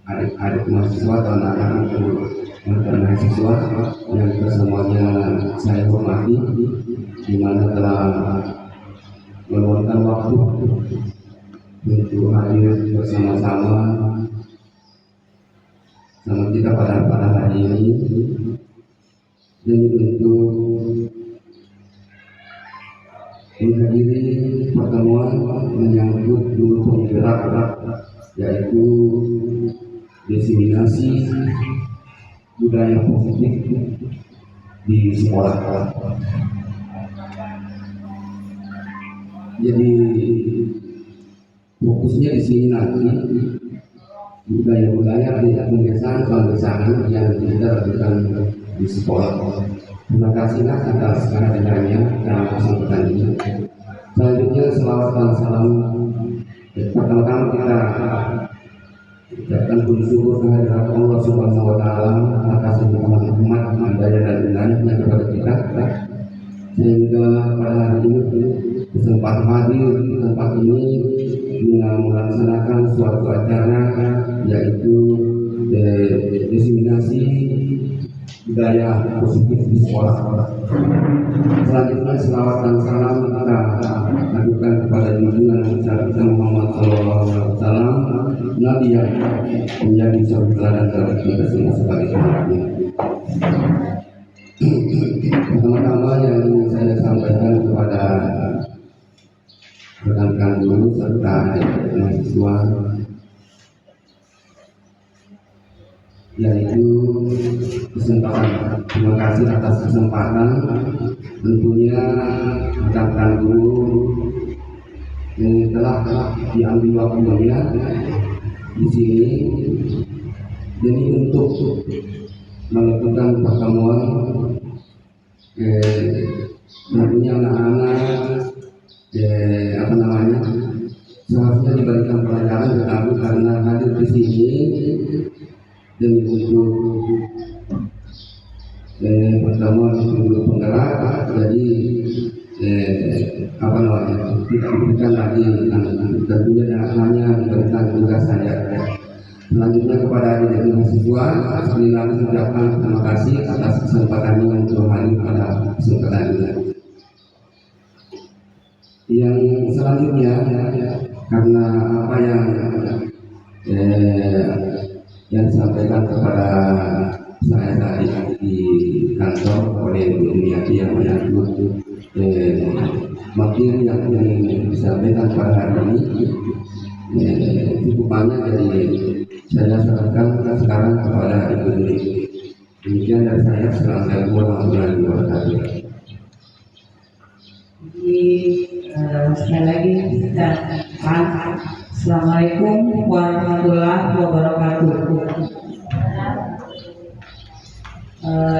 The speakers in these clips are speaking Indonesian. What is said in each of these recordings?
adik-adik mahasiswa atau anak-anak mantan mahasiswa yang semuanya saya hormati, di mana telah meluangkan waktu untuk hadir bersama-sama sama kita pada hari ini, dan untuk menghadiri pertemuan menyangkut guru penggerak, yaitu diseminasi budaya positif di sekolah. Jadi fokusnya di sini nanti budaya-budaya tidak kebiasaan yang kita lakukan di sekolah. Terima kasih atas kehadirannya dalam kesempatan ini. Selanjutnya selawat dan salam. Pertama-tama kita ucapkan bersyukur kehadirat Allah Subhanahu wa Ta'ala atas nikmat daya dan hidayahnya kepada kita, sehingga pada hari ini kesempatan hadir di tempat ini melaksanakan suatu acara, yaitu diseminasi budaya positif di sekolah. Selanjutnya selawat dan salam kita ajukan kepada junjungan kita Muhammad SAW, Nabi yang menjadi suri teladan dalam kita semua sebagai umatnya. Pertama-tama yang ingin saya sampaikan kepada rekan-rekan guru serta mahasiswa, yaitu kesempatan. Terima kasih atas kesempatan. Tentunya rekan-rekan guru yang telah diambil waktunya di sini demi untuk melakukan pertemuan. Tentunya anak-anak seharusnya diberikan pelajaran, tetapi karena hadir di sini demi untuk pertemuan guru penggerak, jadi tidak diberikan lagi, tentunya hanya diberikan tugas saja. Selanjutnya kepada adik mahasiswa, sekali lagi ucapkan terima kasih atas kesempatannya untuk hadir pada kesempatan ini. Yang selanjutnya, karena apa yang disampaikan kepada saya tadi di kantor oleh Bu Dumiati yang menyangkut materi yang disampaikan pada hari ini cukup banyak, jadi saya serahkan sekarang kepada Ibu Dwi. Demikian dari saya. Assalamualaikum warahmatullahi wabarakatuh. Sekali lagi kita Assalamualaikum warahmatullahi wabarakatuh.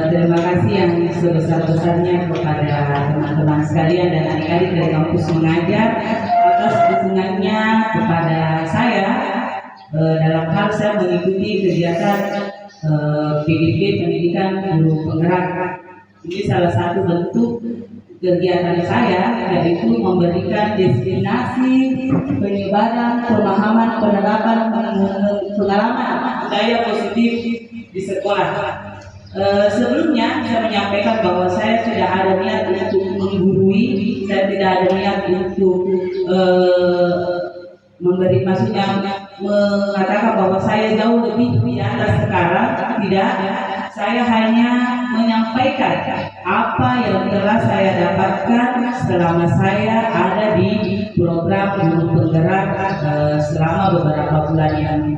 Terima kasih yang sebesar-besarnya kepada teman-teman sekalian dan adik-adik dari kampus mengajar atas dukungannya kepada saya dalam hal saya mengikuti kegiatan PDP pendidikan guru penggerak. Ini salah satu bentuk kegiatan saya, yaitu memberikan destinasi penyebaran pemahaman penerapan pengalaman budaya positif di sekolah. Sebelumnya saya menyampaikan bahwa saya tidak ada niat untuk menggurui, saya tidak ada niat untuk mengatakan bahwa saya jauh lebih di atas sekarang. Tidak, saya hanya menyampaikan apa yang telah saya dapatkan selama saya ada di program guru penggerak selama beberapa bulan yang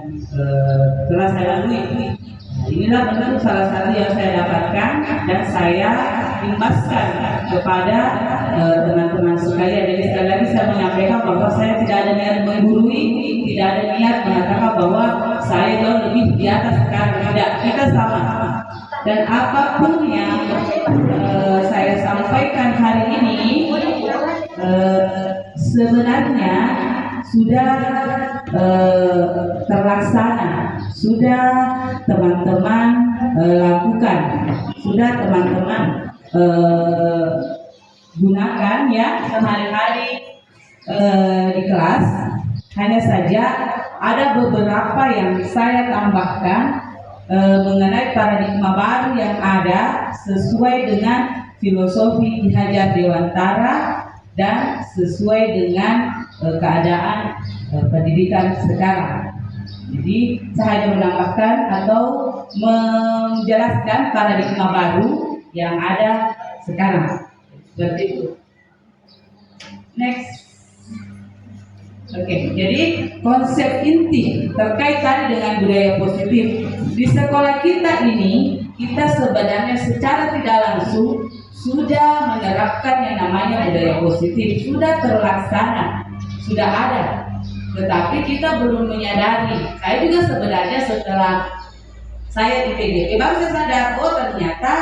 telah saya lalui. Inilah bentuk salah satu yang saya dapatkan dan saya imbaskan kepada teman-teman sekalian. Jadi sekali lagi saya menyampaikan bahwa saya tidak ada niat menggurui, tidak ada niat mengatakan bahwa saya jauh lebih di atas sekarang. Tidak, kita sama. Dan apapun yang saya sampaikan hari ini sebenarnya sudah terlaksana, sudah teman-teman lakukan, sudah teman-teman gunakan ya sehari-hari di kelas. Hanya saja ada beberapa yang saya tambahkan mengenai paradigma baru yang ada sesuai dengan filosofi Ki Hajar Dewantara dan sesuai dengan keadaan pendidikan sekarang. Jadi saya hanya menambahkan atau menjelaskan paradigma baru yang ada sekarang. Seperti itu. Next. Oke, jadi konsep inti terkait tadi dengan budaya positif di sekolah kita ini, kita sebenarnya secara tidak langsung sudah menerapkan yang namanya budaya positif, sudah terlaksana, sudah ada, tetapi kita belum menyadari. Saya juga sebenarnya setelah saya di PGP baru saya sadar, oh ternyata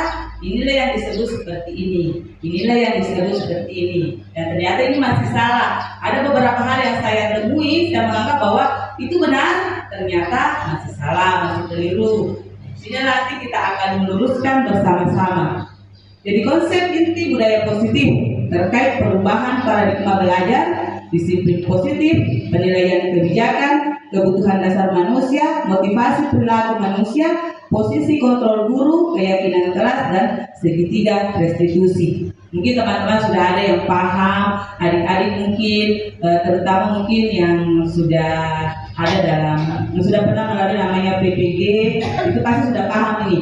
inilah yang disebut seperti ini, inilah yang disebut seperti ini, dan ternyata ini masih salah. Ada beberapa hal yang saya temui, saya menganggap bahwa itu benar, ternyata masih salah, masih keliru. Sehingga nanti kita akan meluruskan bersama-sama. Jadi konsep inti budaya positif terkait perubahan paradigma belajar, disiplin positif, penilaian kebijakan, kebutuhan dasar manusia, motivasi perilaku manusia, posisi kontrol guru, keyakinan kelas, dan segitiga restitusi. Mungkin teman-teman sudah ada yang paham, adik-adik mungkin, terutama mungkin yang sudah ada yang sudah pernah melalui namanya PPG, itu pasti sudah paham ini.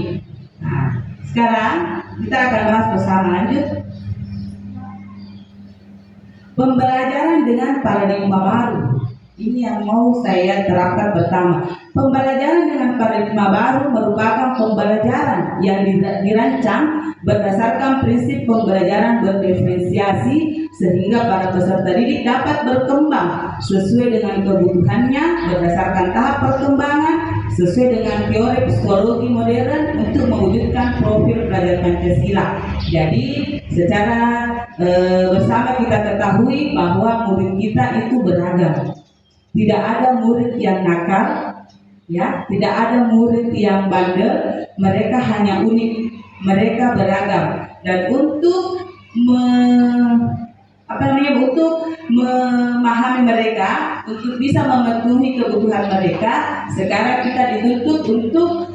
Nah, sekarang kita akan bahas bersama, lanjut. Pembelajaran dengan paradigma baru. Ini yang mau saya terapkan pertama. Pembelajaran dengan paradigma baru merupakan pembelajaran yang dirancang berdasarkan prinsip pembelajaran berdiferensiasi sehingga para peserta didik dapat berkembang sesuai dengan kebutuhannya berdasarkan tahap perkembangan sesuai dengan teori psikologi modern untuk mewujudkan profil pelajar Pancasila. Jadi secara bersama kita ketahui bahwa murid kita itu beragam. Tidak ada murid yang nakal, ya, tidak ada murid yang bandel, mereka hanya unik, mereka beragam. Dan untuk memahami mereka, untuk bisa memenuhi kebutuhan mereka, sekarang kita dituntut untuk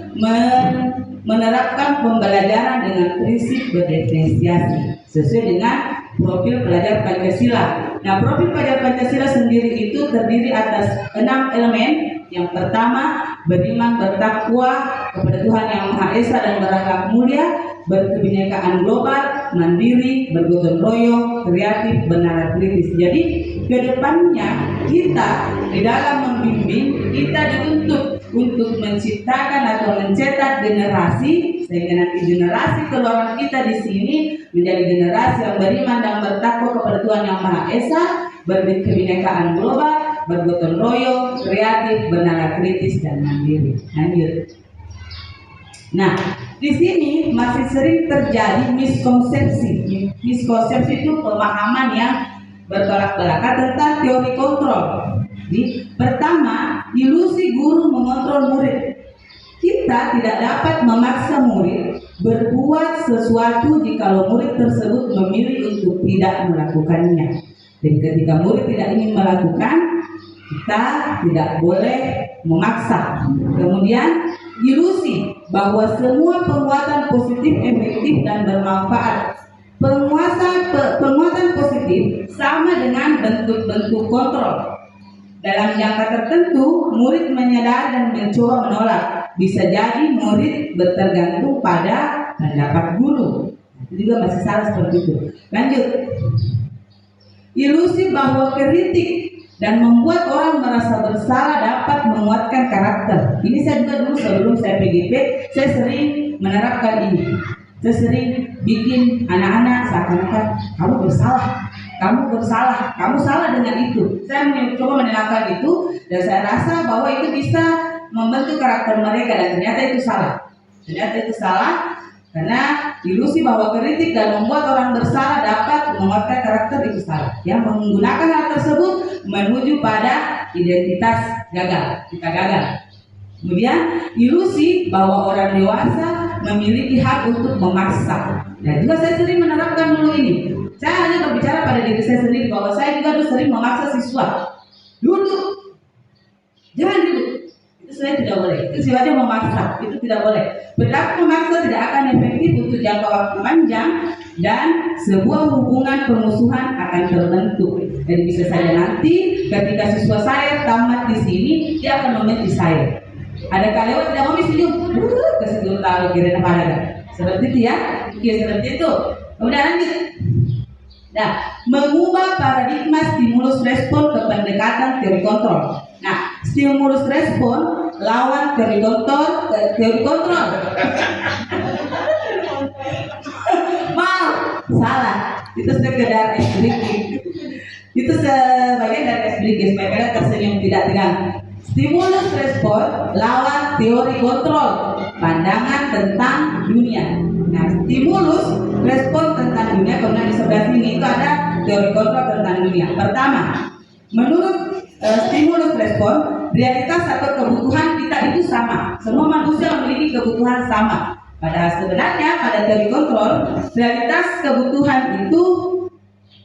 menerapkan pembelajaran dengan prinsip berdiferensiasi sesuai dengan profil pelajar Pancasila. Nah, profil pelajar Pancasila sendiri itu terdiri atas 6 elemen. Yang pertama, beriman bertakwa kepada Tuhan Yang Maha Esa dan berakhlak mulia, berkebinekaan global, mandiri, bergotong royong, kreatif, benar kritis. Jadi, kedepannya kita di dalam membimbing, kita dituntut untuk menciptakan atau mencetak generasi sehingga nanti generasi keluaran kita di sini menjadi generasi yang beriman dan bertakwa kepada Tuhan Yang Maha Esa, berkebinekaan global, bergotong royong, kreatif, benar kritis, dan mandiri. Lanjut. Nah, di sini masih sering terjadi miskonsepsi. Miskonsepsi itu pemahaman yang bertolak belakang tentang teori kontrol. Jadi, pertama, ilusi guru mengontrol murid. Kita tidak dapat memaksa murid berbuat sesuatu jika murid tersebut memilih untuk tidak melakukannya. Dan ketika murid tidak ingin melakukan, kita tidak boleh memaksa. Kemudian ilusi bahwa semua penguatan positif efektif dan bermanfaat. Penguatan positif sama dengan bentuk-bentuk kontrol. Dalam jangka tertentu, murid menyadari dan mencoba menolak. Bisa jadi murid bertergantung pada pendapat guru. Itu juga masih salah seperti itu. Lanjut. Ilusi bahwa kritik dan membuat orang merasa bersalah dapat menguatkan karakter. Ini saya juga dulu sebelum saya PGP, saya sering menerapkan ini. Saya sering bikin anak-anak seakan-akan kamu bersalah, kamu salah dengan itu. Saya mencoba menerapkan itu dan saya rasa bahwa itu bisa membentuk karakter mereka dan ternyata itu salah. Ternyata itu salah karena ilusi bahwa kritik dan membuat orang bersalah dapat menguatkan karakter itu salah. Yang menggunakan hal tersebut menuju pada identitas gagal. Kita gagal. Kemudian ilusi bahwa orang dewasa memiliki hak untuk memaksa. Dan juga saya sering menerapkan dulu ini. Saya hanya berbicara pada diri saya sendiri bahwa saya juga sering memaksa siswa. Duduk, jangan tidak boleh. Itu sifatnya memaksa, itu tidak boleh. Perilaku memaksa tidak akan efektif untuk jangka waktu panjang dan sebuah hubungan permusuhan akan terbentuk. Jadi bisa saja nanti ketika siswa saya tamat di sini, dia akan membenci saya. Ada kali lewat tidak mau senyum, ke situ tahu kira apa ada. Seperti itu ya, seperti itu. Kemudian lanjut. Nah, mengubah paradigma stimulus respon ke pendekatan teori kontrol. Nah, stimulus respon lawan teori kontrol, Maaf, salah. Itu sekedar eksplisit. Itu sebagian dari eksplisit supaya kalian tersenyum tidak tegang. Stimulus respon lawan teori kontrol, pandangan tentang dunia. Nah, stimulus respon tentang dunia, kemudian di sebelah sini itu ada teori kontrol tentang dunia. Pertama, menurut stimulus respon, realitas atau kebutuhan kita itu sama. Semua manusia memiliki kebutuhan sama. Padahal sebenarnya pada teori kontrol, realitas kebutuhan itu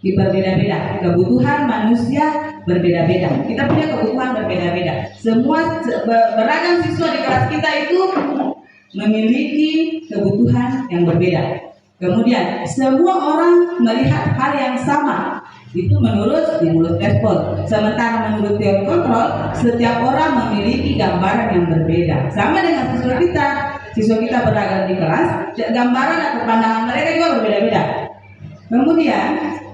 berbeda-beda. Kebutuhan manusia berbeda-beda. Kita punya kebutuhan berbeda-beda. Semua beragam siswa di kelas kita itu memiliki kebutuhan yang berbeda. Kemudian semua orang melihat hal yang sama. Itu menurut stimulus respon. Sementara menurut teori kontrol, setiap orang memiliki gambaran yang berbeda. Sama dengan siswa kita. Siswa kita beragam di kelas, gambaran atau pandangan mereka juga berbeda-beda. Kemudian,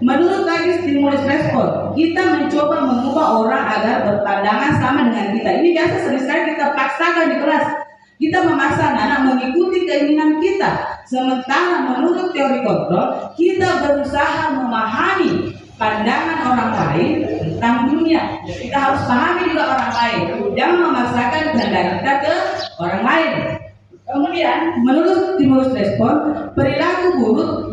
menurut lagi stimulus respon, kita mencoba mengubah orang agar berpandangan sama dengan kita. Ini biasa sering sekali kita paksakan di kelas. Kita memaksa anak mengikuti keinginan kita. Sementara menurut teori kontrol, kita berusaha memahami pandangan orang lain tentang dunia. Kita harus pahami juga orang lain. Jangan memaksakan kehendak kita ke orang lain. Kemudian, menurut stimulus respon, perilaku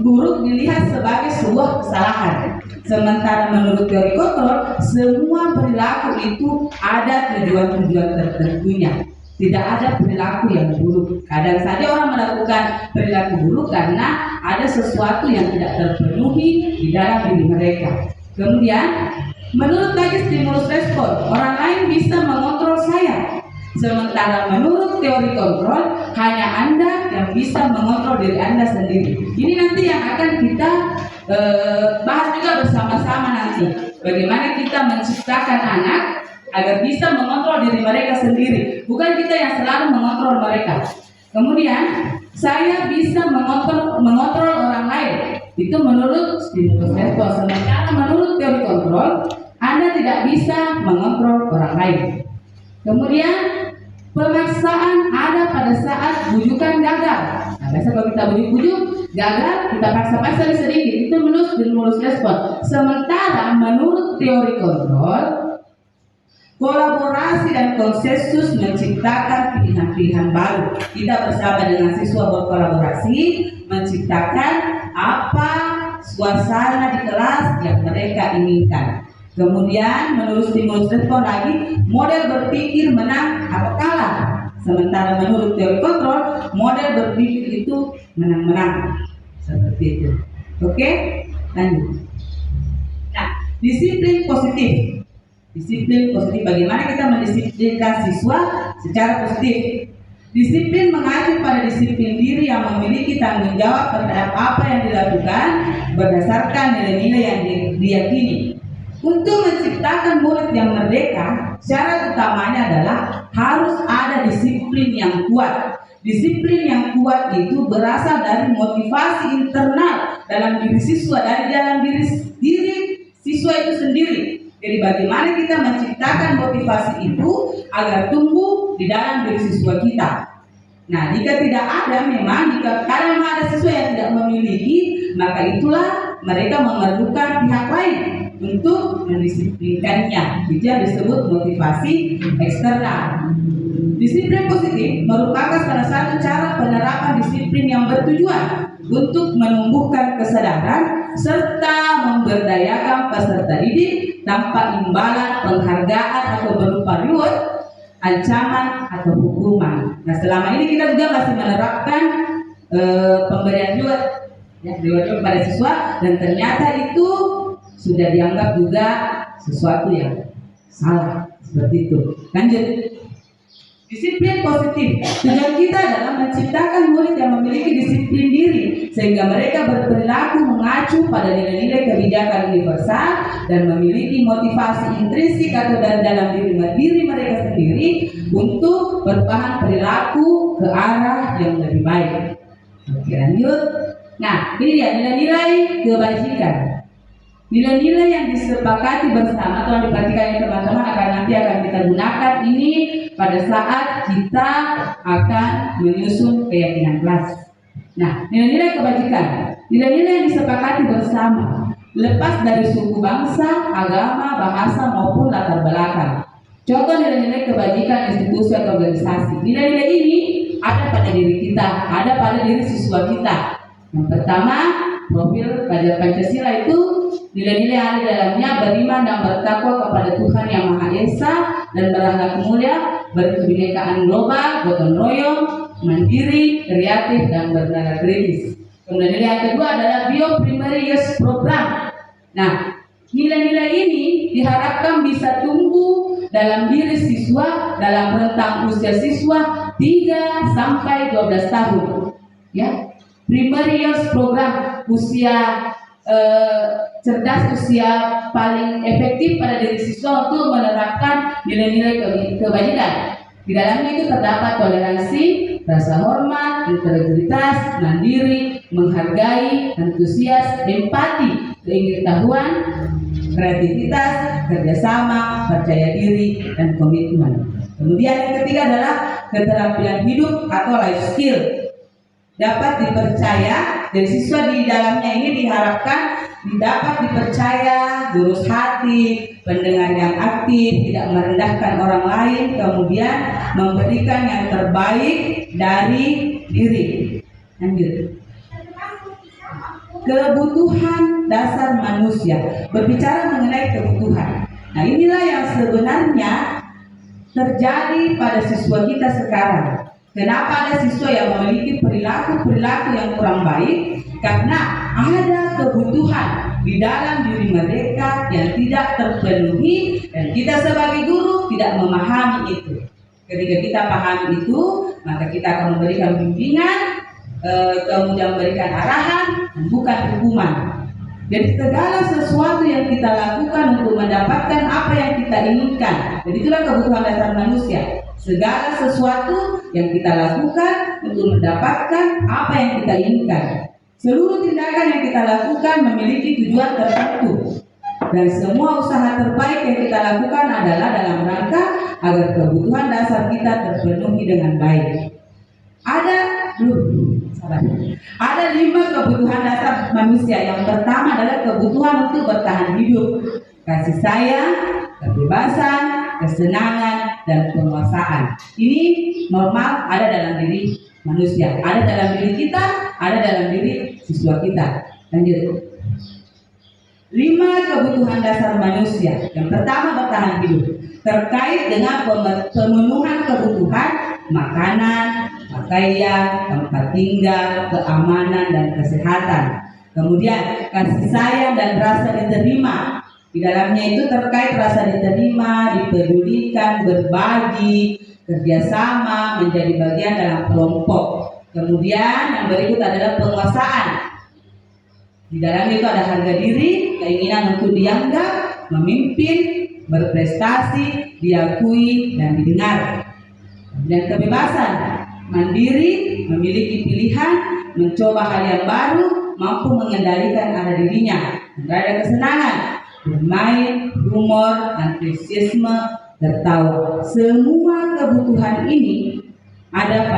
buruk dilihat sebagai sebuah kesalahan. Sementara menurut teori kontrol, semua perilaku itu ada tujuan-tujuan tertentunya. Tidak ada perilaku yang buruk. Kadang saja orang melakukan perilaku buruk karena ada sesuatu yang tidak terpenuhi di dalam diri mereka. Kemudian, menurut lagi stimulus respon, orang lain bisa mengontrol saya. Sementara menurut teori kontrol, hanya Anda yang bisa mengontrol diri Anda sendiri. Ini nanti yang akan kita bahas juga bersama-sama nanti. Bagaimana kita menciptakan anak agar bisa mengontrol diri mereka sendiri. Bukan kita yang selalu mengontrol mereka. Kemudian, saya bisa mengontrol orang lain. Itu menurut stimulus respon. Sementara menurut teori kontrol, Anda tidak bisa mengontrol orang lain. Kemudian, pemaksaan ada pada saat bujukan gagal. Nah, biasa kalau kita bujuk-bujuk gagal, kita paksa-paksa sedikit. Itu menurut stimulus respon. Sementara menurut teori kontrol, kolaborasi dan konsensus menciptakan pilihan-pilihan baru. Kita bersama dengan siswa berkolaborasi, menciptakan apa suasana di kelas yang mereka inginkan. Kemudian menurut stimulus respon lagi, model berpikir menang atau kalah. Sementara menurut teori kontrol, model berpikir itu menang-menang. Seperti itu. Oke? Lanjut. Nah, disiplin positif. Disiplin positif, bagaimana kita mendisiplinkan siswa secara positif. Disiplin mengacu pada disiplin diri yang memiliki tanggung jawab terhadap apa yang dilakukan berdasarkan nilai-nilai yang diyakini. Untuk menciptakan murid yang merdeka, syarat utamanya adalah harus ada disiplin yang kuat. Disiplin yang kuat itu berasal dari motivasi internal dalam diri siswa, dari dalam diri siswa itu sendiri. Jadi bagaimana kita menciptakan motivasi itu agar tumbuh di dalam diri siswa kita. Nah, jika tidak ada, karena memang ada siswa yang tidak memiliki, maka itulah mereka memerlukan pihak lain untuk mendisiplinkannya. Itu yang disebut motivasi eksternal. Disiplin positif merupakan salah satu cara penerapan disiplin yang bertujuan untuk menumbuhkan kesadaran serta memberdayakan peserta didik tanpa imbalan, penghargaan atau berupa reward, ancaman atau hukuman. Nah, selama ini kita juga masih menerapkan pemberian reward, reward kepada siswa, dan ternyata itu sudah dianggap juga sesuatu yang salah. Seperti itu. Lanjut. Disiplin positif. Tujuan kita adalah menciptakan murid yang memiliki disiplin diri sehingga mereka berperilaku mengacu pada nilai-nilai kebijakan universal dan memiliki motivasi intrinsik atau dari dalam diri mereka sendiri untuk berperubahan perilaku ke arah yang lebih baik. Oke, lanjut. Nah, ini dia nilai-nilai kebajikan. Nilai-nilai yang disepakati bersama, telah diperhatikan ya teman-teman, nanti akan kita gunakan ini pada saat kita akan menyusun keyakinan kelas. Nah, nilai-nilai kebajikan, nilai-nilai yang disepakati bersama, lepas dari suku bangsa, agama, bahasa maupun latar belakang. Contoh nilai-nilai kebajikan institusi atau organisasi. Nilai-nilai ini ada pada diri kita, ada pada diri siswa kita. Yang pertama, profil pelajar Pancasila itu nilai-nilai yang ada dalamnya beriman dan bertakwa kepada Tuhan Yang Maha Esa dan berakhlak mulia, berkebinekaan global, gotong royong, mandiri, kreatif dan bernalar kritis. Kemudian nilai yang kedua adalah Bio Primary Years Program. Nah, nilai-nilai ini diharapkan bisa tumbuh dalam diri siswa dalam rentang usia siswa 3 sampai 12 tahun. Ya. Primary Years Program, usia cerdas, usia paling efektif pada diri siswa untuk menerapkan nilai-nilai kebajikan. Di dalamnya itu terdapat toleransi, rasa hormat, integritas, mandiri, menghargai, antusias, empati, keingin-tahuan, kreativitas, kerjasama, percaya diri, dan komitmen. Kemudian yang ketiga adalah keterampilan hidup atau life skill. Dapat dipercaya, dan siswa di dalamnya ini diharapkan dapat dipercaya, lurus hati, pendengar yang aktif, tidak merendahkan orang lain, kemudian memberikan yang terbaik dari diri. Lanjut. Kebutuhan dasar manusia. Berbicara mengenai kebutuhan. Nah, inilah yang sebenarnya terjadi pada siswa kita sekarang. Kenapa ada siswa yang memiliki perilaku yang kurang baik? Karena ada kebutuhan di dalam diri mereka yang tidak terpenuhi dan kita sebagai guru tidak memahami itu. Ketika kita pahami itu, maka kita akan memberikan bimbingan, kemudian memberikan arahan, dan bukan hukuman. Jadi segala sesuatu yang kita lakukan untuk mendapatkan apa yang kita inginkan. Jadi itulah kebutuhan dasar manusia. Segala sesuatu yang kita lakukan untuk mendapatkan apa yang kita inginkan. Seluruh tindakan yang kita lakukan memiliki tujuan tertentu. Dan semua usaha terbaik yang kita lakukan adalah dalam rangka agar kebutuhan dasar kita terpenuhi dengan baik. Ada 5 kebutuhan dasar manusia. Yang pertama adalah kebutuhan untuk bertahan hidup, kasih sayang, kebebasan, kesenangan, dan penguasaan. Ini normal ada dalam diri manusia, ada dalam diri kita, ada dalam diri siswa kita. Lanjut. 5 kebutuhan dasar manusia. Yang pertama bertahan hidup, terkait dengan pemenuhan kebutuhan makanan, pakaian, tempat tinggal, keamanan, dan kesehatan. Kemudian kasih sayang dan rasa diterima. Di dalamnya itu terkait rasa diterima, dipedulikan, berbagi, kerjasama, menjadi bagian dalam kelompok. Kemudian yang berikut adalah penguasaan. Di dalamnya itu ada harga diri, keinginan untuk dianggap, memimpin, berprestasi, diakui, dan didengar. Dan kebebasan, mandiri, memiliki pilihan, mencoba hal yang baru, mampu mengendalikan arah dirinya. Dan ada kesenangan, bermain, humor, antusiasme, tertawa. Semua kebutuhan ini ada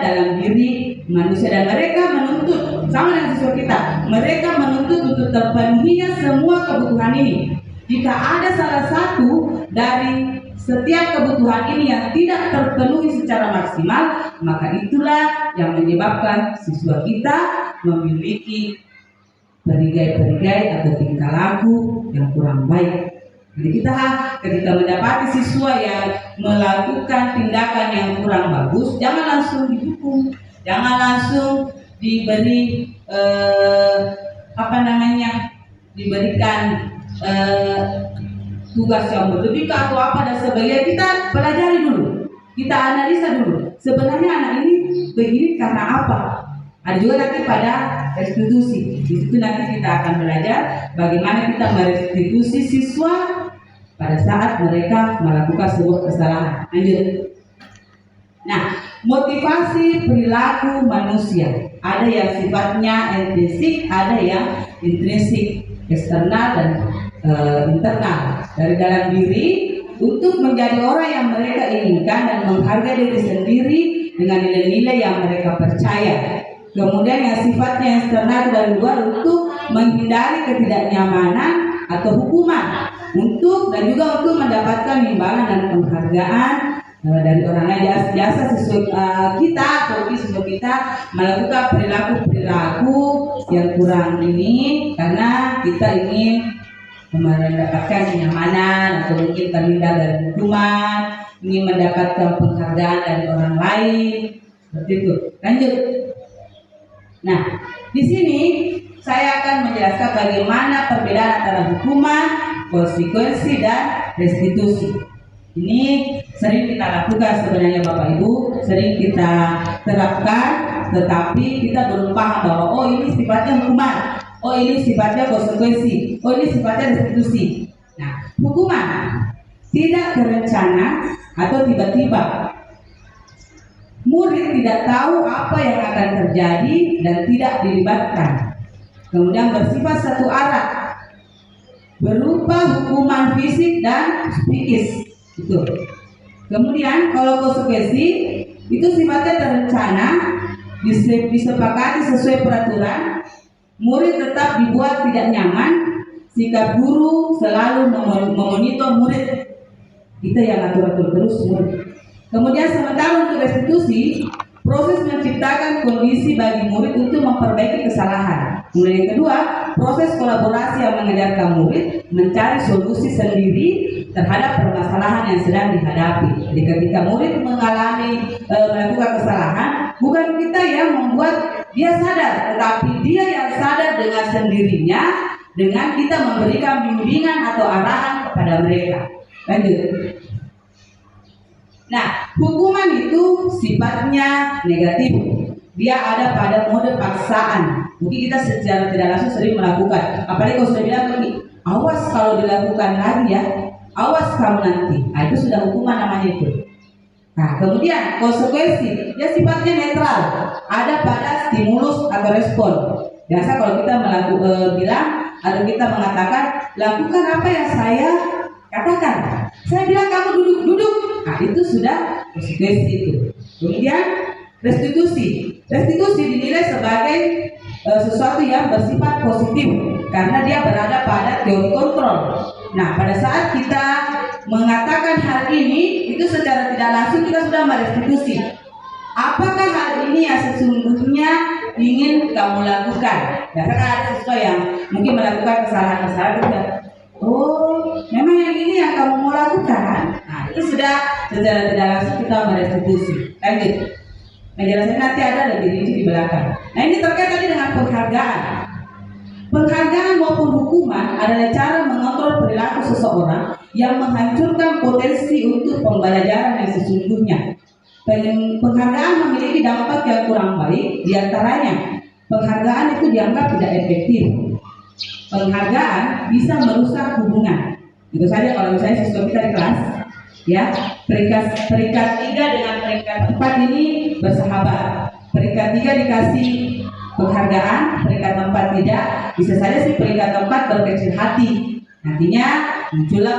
dalam diri manusia dan mereka menuntut, sama dengan siswa kita, mereka menuntut untuk terpenuhinya semua kebutuhan ini. Jika ada salah satu dari setiap kebutuhan ini yang tidak terpenuhi secara maksimal, maka itulah yang menyebabkan siswa kita memiliki perigai-perigai atau tingkah laku yang kurang baik. Jadi kita ketika mendapati siswa yang melakukan tindakan yang kurang bagus, jangan langsung dihukum, jangan langsung diberi diberikan tugas yang berlebih atau apa dan sebagainya. Kita pelajari dulu, Kita analisa dulu, sebenarnya anak ini begini karena apa? Ada juga nanti pada restitusi. Di situ nanti kita akan belajar bagaimana kita merestitusi siswa pada saat mereka melakukan sebuah kesalahan. Lanjut. Nah, motivasi perilaku manusia ada yang sifatnya intrinsik, ada yang intrinsik, eksternal dan internal, dari dalam diri untuk menjadi orang yang mereka inginkan dan menghargai diri sendiri dengan nilai-nilai yang mereka percaya. Kemudian yang sifatnya eksternal dari luar untuk menghindari ketidaknyamanan atau hukuman, dan juga untuk mendapatkan imbalan dan penghargaan dari orang lain. Jasa sesuai kita atau siswa kita melakukan perilaku yang kurang ini karena kita ingin mendapatkan kenyamanan atau mungkin terhindar dari hukuman, ingin mendapatkan penghargaan dari orang lain, seperti itu. Lanjut. Nah, di sini saya akan menjelaskan bagaimana perbedaan antara hukuman, konsekuensi, dan restitusi. Ini sering kita lakukan sebenarnya Bapak Ibu, sering kita terapkan, tetapi kita belum paham bahwa oh ini sifatnya hukuman, oh ini sifatnya konsekuensi, oh ini sifatnya restitusi. Nah, hukuman tidak terencana atau tiba-tiba. Murid tidak tahu apa yang akan terjadi dan tidak dilibatkan. Kemudian bersifat satu arah, berupa hukuman fisik dan psikis. Itu. Kemudian kalau konsekuensi itu sifatnya terencana, disepakati sesuai peraturan. Murid tetap dibuat tidak nyaman. Sikap guru selalu memonitor murid. Kita yang atur-atur terus murid. Kemudian sementara untuk restitusi, proses menciptakan kondisi bagi murid untuk memperbaiki kesalahan. Kemudian yang kedua, proses kolaborasi yang mengajarkan murid mencari solusi sendiri terhadap permasalahan yang sedang dihadapi. Jadi ketika murid mengalami melakukan kesalahan, bukan kita yang membuat dia sadar, tetapi dia yang sadar dengan sendirinya dengan kita memberikan bimbingan atau arahan kepada mereka. Lanjut. Nah, hukuman itu sifatnya negatif. Dia ada pada mode paksaan. Mungkin kita secara tidak langsung sering melakukan. Apalagi kalau sudah bilang begini, awas kalau dilakukan lagi ya, awas kamu nanti. Nah, itu sudah hukuman namanya itu. Nah, kemudian konsekuensi, dia sifatnya netral. Ada pada stimulus atau respon. Biasa kalau kita bilang atau kita mengatakan, lakukan apa yang saya katakan. Saya bilang kamu duduk. Nah, itu sudah konsekuensi itu. Kemudian restitusi. Restitusi dinilai sebagai sesuatu yang bersifat positif karena dia berada pada teori kontrol. Nah, pada saat kita mengatakan hal ini, itu secara tidak langsung kita sudah merestitusi. Apakah hal ini yang sesungguhnya ingin kamu lakukan? Biasanya kan ada siswa yang mungkin melakukan kesalahan-kesalahan. Oh, memang yang ini yang kamu mau lakukan? Nah, itu sudah secara tidak langsung kita merestitusi. Lanjut. Penjelasannya nanti ada lebih rinci di belakang. Nah, ini terkait tadi dengan penghargaan. Penghargaan maupun hukuman adalah cara mengontrol perilaku seseorang yang menghancurkan potensi untuk pembelajaran yang sesungguhnya. Penghargaan memiliki dampak yang kurang baik, diantaranya penghargaan itu dianggap tidak efektif. Penghargaan bisa merusak hubungan. Itu saja kalau misalnya siswa kita di kelas, ya, peringkat 3 dengan peringkat 4 ini bersahabat. Peringkat 3 dikasih penghargaan, peringkat 4 tidak. Bisa saja sih peringkat 4 berkecil hati. Nantinya muncullah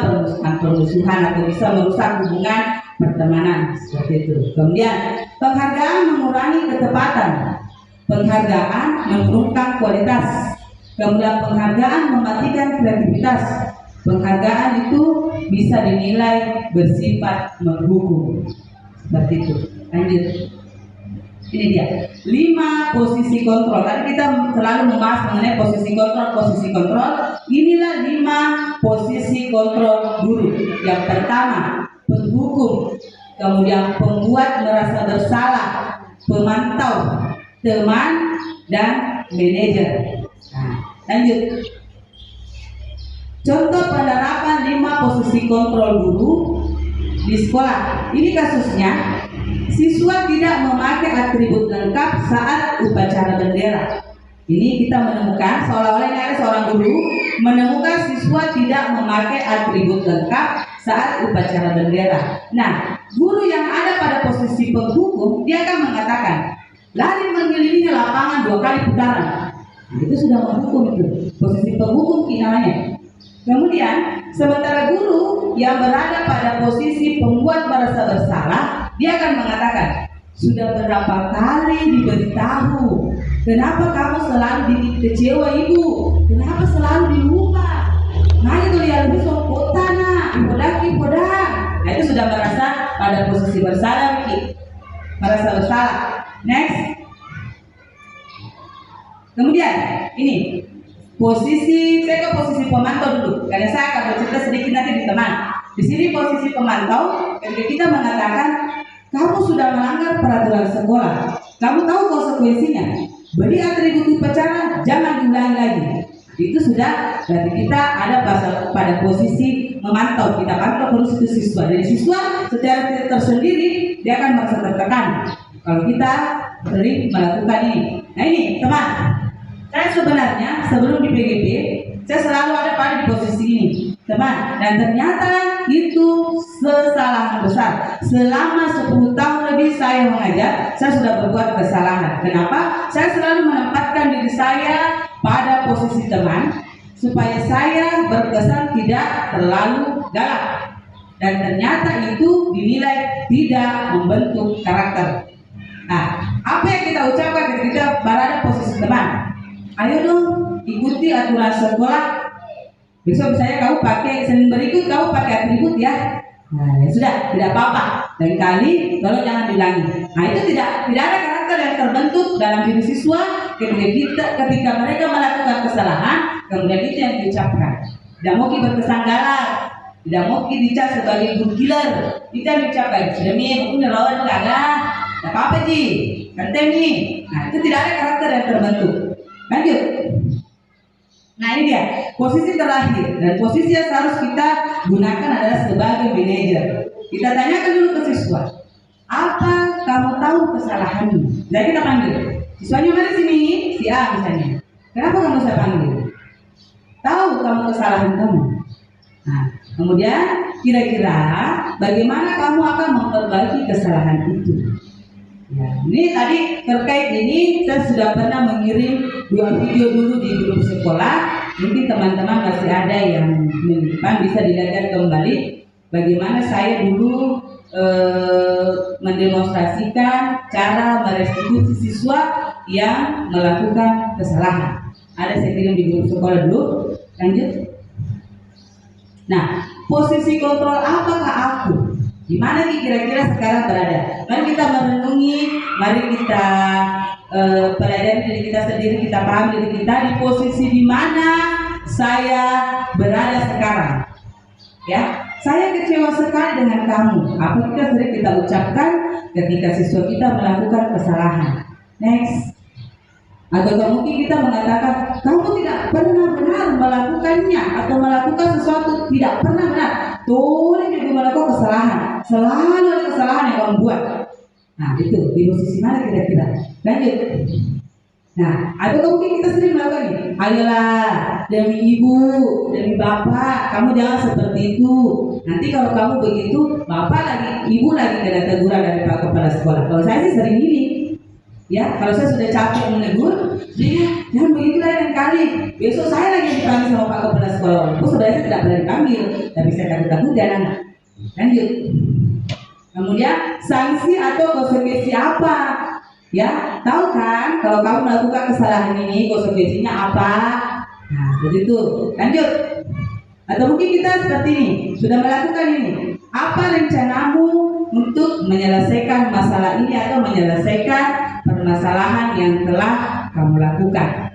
permusuhan atau bisa merusak hubungan pertemanan seperti itu. Kemudian penghargaan mengurangi ketepatan. Penghargaan menurunkan kualitas. Kemudian penghargaan mematikan kreativitas. Penghargaan itu bisa dinilai bersifat menghukum. Seperti itu. Lanjut. Ini dia 5 posisi kontrol. Tadi kita selalu membahas mengenai posisi kontrol. Inilah 5 posisi kontrol guru. Yang pertama, penghukum. Kemudian pembuat merasa bersalah, pemantau, teman, dan manajer. Nah, lanjut. Contoh penerapan 5 posisi kontrol guru. di sekolah. Ini kasusnya, siswa tidak memakai atribut lengkap saat upacara bendera. Ini kita menemukan seolah-olah ini ada seorang guru menemukan siswa tidak memakai atribut lengkap saat upacara bendera. Nah, guru yang ada pada posisi penghukum, dia akan mengatakan lari mengelilingi lapangan 2 kali putaran. Nah, itu sudah menghukum, itu posisi penghukum namanya. Kemudian sementara guru yang berada pada posisi pembuat merasa bersalah, dia akan mengatakan, sudah berapa kali diberitahu, kenapa kamu selalu kecewa ibu, kenapa selalu dilupa, nah itu dia lebih sokota nak, podaki podang. Nah itu sudah merasa pada posisi bersalah, merasa bersalah. Next. Kemudian ini posisi, saya ke posisi pemantau dulu, karena saya akan bercerita sedikit nanti di teman. Di sini posisi pemantau, ketika kita mengatakan kamu sudah melanggar peraturan sekolah, kamu tahu konsekuensinya. Beri atribut upacara, jangan diulangi lagi. Itu sudah berarti kita ada pada posisi memantau, kita pantau terus itu siswa. Jadi siswa secara tersendiri dia akan merasa tertekan kalau kita sering melakukan ini. Nah ini teman, saya sebenarnya sebelum di PGP saya selalu ada pada di posisi ini, teman. Dan ternyata itu kesalahan besar. Selama 10 tahun lebih saya mengajar, saya sudah berbuat kesalahan. Kenapa? Saya selalu menempatkan diri saya pada posisi teman supaya saya berkesan tidak terlalu galak. Dan ternyata itu dinilai tidak membentuk karakter. Nah, apa yang kita ucapkan ketika kita berada posisi teman? Ayo dong, ikuti aturan sekolah. Besok misalnya kamu pakai Senin berikut kamu pakai atribut ya. Nah, ya sudah, tidak apa-apa. Dan kali kalau jangan diulangi. Nah, itu tidak ada karakter yang terbentuk dalam diri siswa ketika mereka melakukan kesalahan, kemudian itu yang diucapkan. Tidak mungkin berkesan galak, tidak mungkin dicap sebagai good killer. Itu yang diucapkan. Sudah punya lawan enggak? Tidak apa-apa Ji, kanten nih. Nah, itu tidak ada karakter yang terbentuk. Lanjut. Nah ini dia posisi terakhir, dan posisi yang harus kita gunakan adalah sebagai manajer. Kita tanyakan dulu ke siswa, apa kamu tahu kesalahanmu? Jadi kita panggil siswanya, mari sini, si A misalnya. Kenapa kamu saya panggil? Tahu kamu kesalahan kamu. Nah kemudian kira-kira bagaimana kamu akan memperbaiki kesalahan itu? Ya, ini tadi terkait ini saya sudah pernah mengirim 2 video dulu di grup sekolah. Mungkin teman-teman masih ada yang menyimpan, bisa dilihat kembali bagaimana saya dulu mendemonstrasikan cara merestitusi siswa yang melakukan kesalahan. Ada saya kirim di grup sekolah dulu. Lanjut. Nah, posisi kontrol apakah aku? Di mana kira-kira sekarang berada? Mari kita merenungi, mari kita pelajari diri kita sendiri, kita paham diri kita di posisi di mana saya berada sekarang. Ya, saya kecewa sekali dengan kamu. Apa kita sering kita ucapkan ketika siswa kita melakukan kesalahan? Next. Atau mungkin kita mengatakan kamu tidak pernah benar melakukannya atau melakukan sesuatu tidak pernah benar. Tuh ini melakukan kesalahan, selalu ada kesalahan yang kamu buat. Nah itu di posisi mana kira-kira? Lanjut. Nah atau mungkin kita sering melakukan ini. Ayolah demi ibu, demi bapak, kamu jangan seperti itu. Nanti kalau kamu begitu, bapak lagi, ibu lagi kena teguran dari pak kepala sekolah. Kalau saya sih sering ini. Ya, kalau saya sudah capek menegur, dia jangan begitu lain kali. Besok saya lagi dipanggil sama pak kepala sekolah. Aku sebenarnya tidak pernah dipanggil, tapi saya takut dan anak. Lanjut. Kemudian sanksi atau konsekuensi apa? Ya, tahu kan? Kalau kamu melakukan kesalahan ini, konsekuensinya apa? Nah, begitu. Lanjut. Atau mungkin kita seperti ini, sudah melakukan ini. Apa rencanamu untuk menyelesaikan masalah ini atau menyelesaikan permasalahan yang telah kamu lakukan?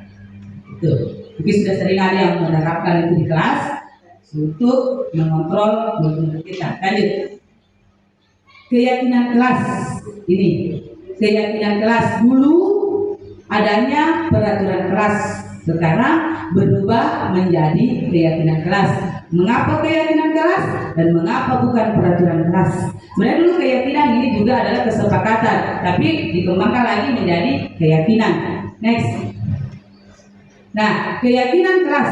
Itu. Mungkin sudah sering ada yang menerapkan itu di kelas untuk mengontrol murid kita. Lanjut. Keyakinan kelas ini. Keyakinan kelas dulu adanya peraturan kelas. Sekarang berubah menjadi keyakinan kelas. Mengapa keyakinan kelas dan mengapa bukan peraturan kelas? Sebenarnya dulu keyakinan ini juga adalah kesepakatan, tapi dikembangkan lagi menjadi keyakinan. Next. Nah, keyakinan kelas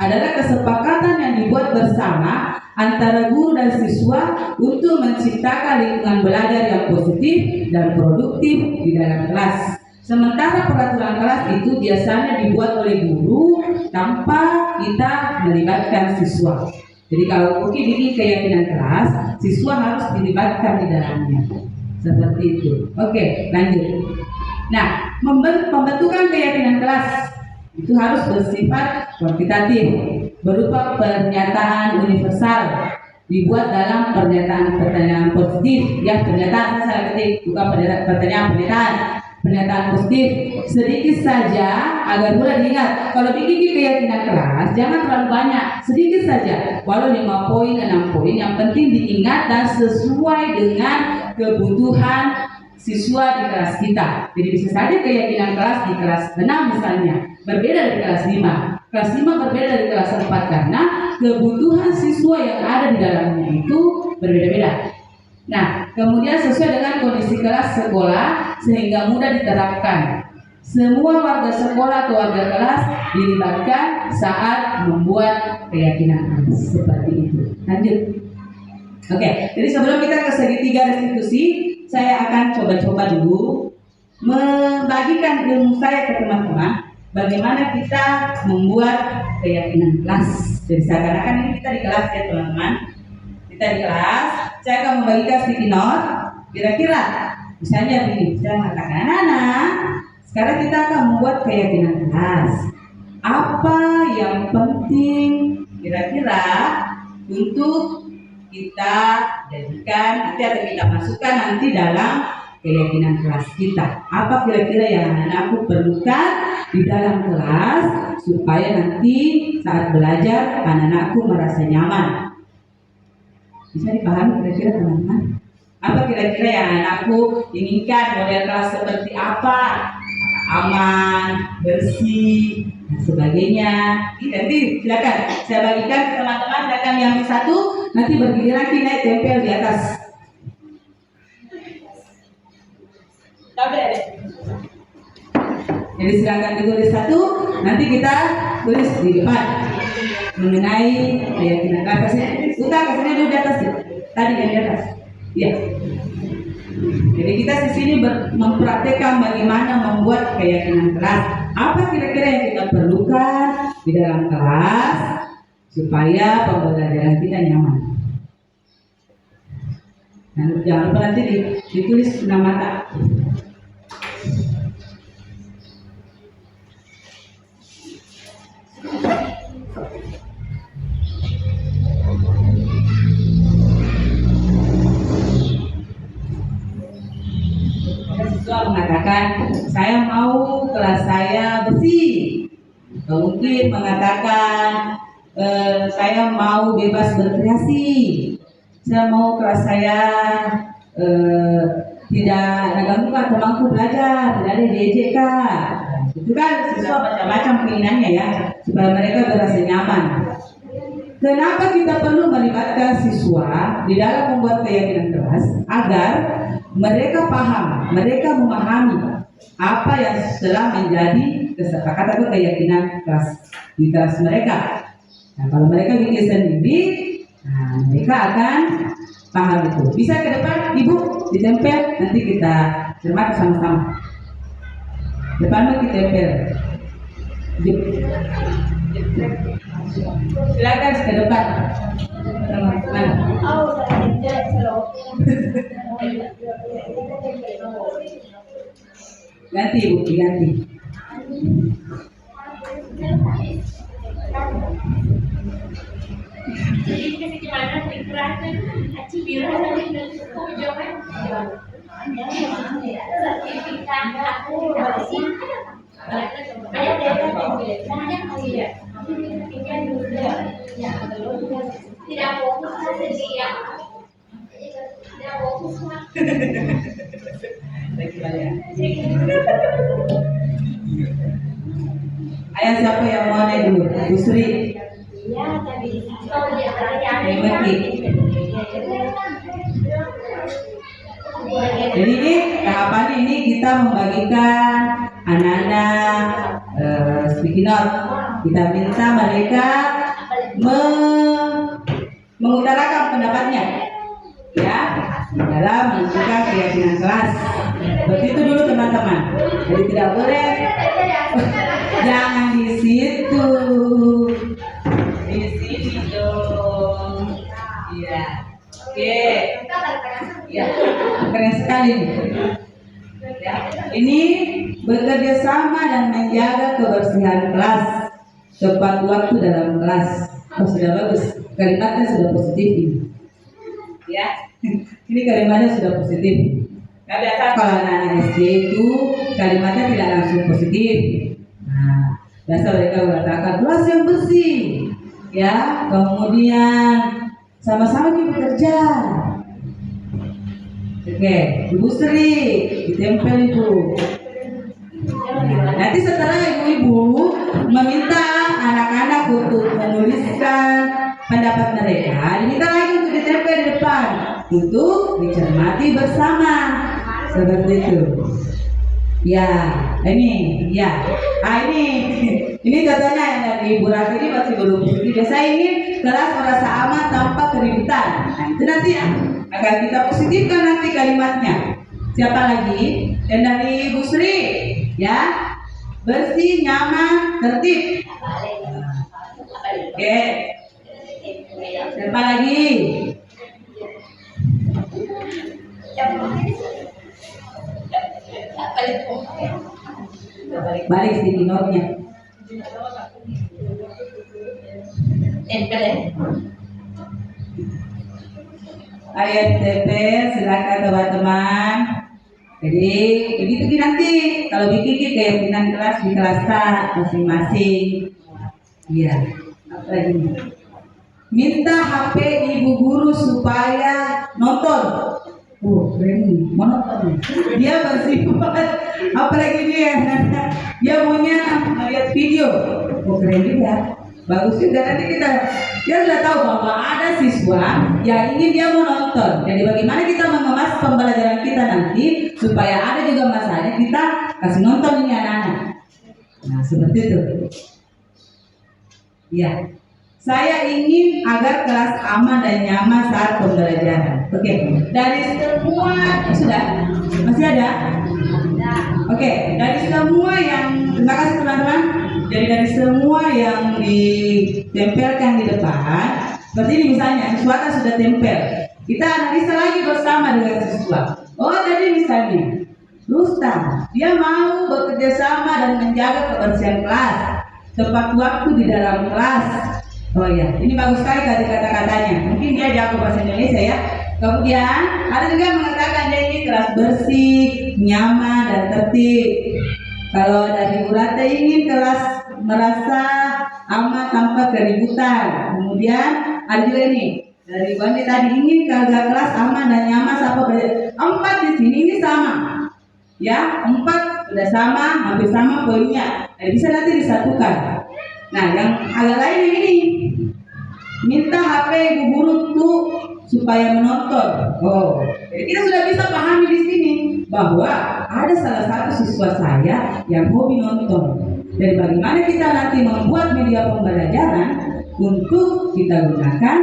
adalah kesepakatan yang dibuat bersama antara guru dan siswa untuk menciptakan lingkungan belajar yang positif dan produktif di dalam kelas. Sementara peraturan kelas itu biasanya dibuat oleh guru tanpa kita melibatkan siswa. Jadi kalau Uki bikin keyakinan kelas, siswa harus dilibatkan di dalamnya. Seperti itu. Oke, lanjut. Nah, pembentukan keyakinan kelas itu harus bersifat kuantitatif, berupa pernyataan universal, dibuat dalam pernyataan positif. Ya, pernyataan saya ketik, bukan pernyataan positif, sedikit saja agar mudah diingat. Kalau bikin keyakinan kelas, jangan terlalu banyak, sedikit saja, walau 5 poin, 6 poin, yang penting diingat dan sesuai dengan kebutuhan siswa di kelas kita. Jadi bisa saja keyakinan kelas di kelas 6 misalnya berbeda dari kelas 5. Kelas 5 berbeda dari kelas 4 karena kebutuhan siswa yang ada di dalamnya itu berbeda-beda. Nah, kemudian sesuai dengan kondisi kelas sekolah sehingga mudah diterapkan. Semua warga sekolah atau warga kelas dilibatkan saat membuat keyakinan kelas. Seperti itu. Lanjut. Oke, jadi sebelum kita ke segitiga restitusi, saya akan coba-coba dulu membagikan ilmu saya ke teman-teman. Bagaimana kita membuat keyakinan kelas. Jadi seakan-akan ini kita di kelas ya teman-teman. Kita di kelas, saya akan membagikan sticky note. Kira-kira, misalnya begini, saya mengatakan, anak-anak, sekarang kita akan membuat keyakinan kelas. Apa yang penting kira-kira untuk kita jadikan nanti atau kita masukkan nanti dalam keyakinan kelas kita? Apa kira-kira yang anak-anakku perlukan di dalam kelas supaya nanti saat belajar anak-anakku merasa nyaman? Bisa dipahami kira-kira teman-teman? Apa kira-kira yang anak-anakku inginkan? Model kelas seperti apa? Aman, bersih, dan sebagainya. Nanti silakan saya bagikan ke teman-teman. Silakan yang satu nanti bergiliran naik tempel di atas. Jadi silakan ditulis satu, nanti kita tulis di depan mengenai keyakinan kelas. Kita kesini dulu di atas, tadi yang di atas. Ya. Jadi kita di sini mempraktekkan bagaimana membuat keyakinan kelas. Apa kira-kira yang kita perlukan di dalam kelas supaya pembelajaran kita nyaman. Nah, jangan lupa nanti ditulis dengan mata. Mengatakan saya mau kelas saya bersih, mungkin mengatakan saya mau bebas berkreasi, saya mau kelas saya tidak ganggukan temanku belajar, tidak ada diejek kak. Itu kan siswa macam-macam keinginannya ya, supaya mereka merasa nyaman. Kenapa kita perlu melibatkan siswa di dalam membuat keyakinan kelas? Agar mereka paham, mereka memahami apa yang telah menjadi kesepakatan atau keyakinan kelas di kelas mereka. Nah, kalau mereka bikin sendiri, nah, mereka akan paham itu. Bisa ke depan, Ibu ditempel, nanti kita cermati sama-sama. Depan kita tempel. Silakan ke depan, teman-teman. Ganti Bu, diganti. Tidak fokus saja ya. Tidak fokus. Ayo siapa yang mau naik dulu? Bu Sri. Iya, tapi kalau dia berani Meki. Jadi ini tahapan ini kita membagikan anak-anak speaking note. Kita minta mereka mengutarakan pendapatnya, ya, dalam menentukan keyakinan kelas. Begitu dulu teman-teman. Jadi tidak boleh, jangan di situ, di sini dong. Iya, oke. Ya, keren sekali nih. Ya, ini bekerja sama dan menjaga kebersihan kelas, tepat waktu dalam kelas. Oh, sudah bagus, kalimatnya sudah positif ini. Ya, ini kalimatnya sudah positif. Nah, biasa kalau anak-anak SD itu kalimatnya tidak langsung positif. Nah, biasa mereka mengatakan kelas yang bersih, ya, kemudian sama-sama kita bekerja. Oke, Ibu Sri ditempel itu. Nah, nanti setelah ibu-ibu meminta anak-anak untuk menuliskan pendapat mereka, diminta lagi untuk ditempel di depan untuk dicermati bersama, seperti itu. Ya, ini, ya, ini contohnya yang dari Ibu Rati ini masih belum positif. Biasa ini kelas merasa aman tanpa keributan. Nah, itu nanti ya akan kita positifkan nanti kalimatnya. Siapa lagi? Dan dari Ibu Sri, ya, bersih, nyaman, tertib. Oke. Siapa lagi? Balik sticky note-nya. Ayo TP, silakan teman-teman. Jadi begitu nanti kalau bikin keyakinan kelas di kelas masing-masing. Iya. Apa lagi? Minta HP ibu guru supaya nonton. Oh, keren nih, mau nonton. Dia bersifat apalagi dia maunya melihat video. Oh, keren juga. Bagus juga, nanti dia sudah tahu bahwa ada siswa yang ingin dia mau nonton. Jadi bagaimana kita mengemas pembelajaran kita nanti supaya ada juga masanya kita kasih nonton ini anak-anak. Nah, seperti itu. Ya, saya ingin agar kelas aman dan nyaman saat pembelajaran. Oke, dari semua sudah masih ada. Oke, dari semua yang terima kasih teman-teman. Jadi dari semua yang ditempelkan di depan, seperti ini misalnya siswa kan sudah tempel. Kita analisa lagi bersama dengan siswa. Oh, tadi misalnya Rustam, dia mau bekerja sama dan menjaga kebersihan kelas, tepat waktu di dalam kelas. Oh ya, ini bagus sekali kata-katanya. Mungkin dia jago bahasa Indonesia ya. Kemudian ada juga yang mengatakan dia ini kelas bersih, nyaman dan tertib. Kalau dari Bulata ingin kelas merasa aman tanpa keributan. Kemudian ada juga ini dari Wandi tadi ingin agar kelas aman dan nyaman sampai belajar. 4 di sini ini sama, ya, 4 sudah sama, hampir sama poinnya. Nah, bisa nanti disatukan. Nah, yang agak lain ini minta HP ibu guru tuh supaya menonton. Oh, jadi kita sudah bisa pahami di sini bahwa ada salah satu siswa saya yang hobi nonton. Dan bagaimana kita nanti membuat media pembelajaran untuk kita gunakan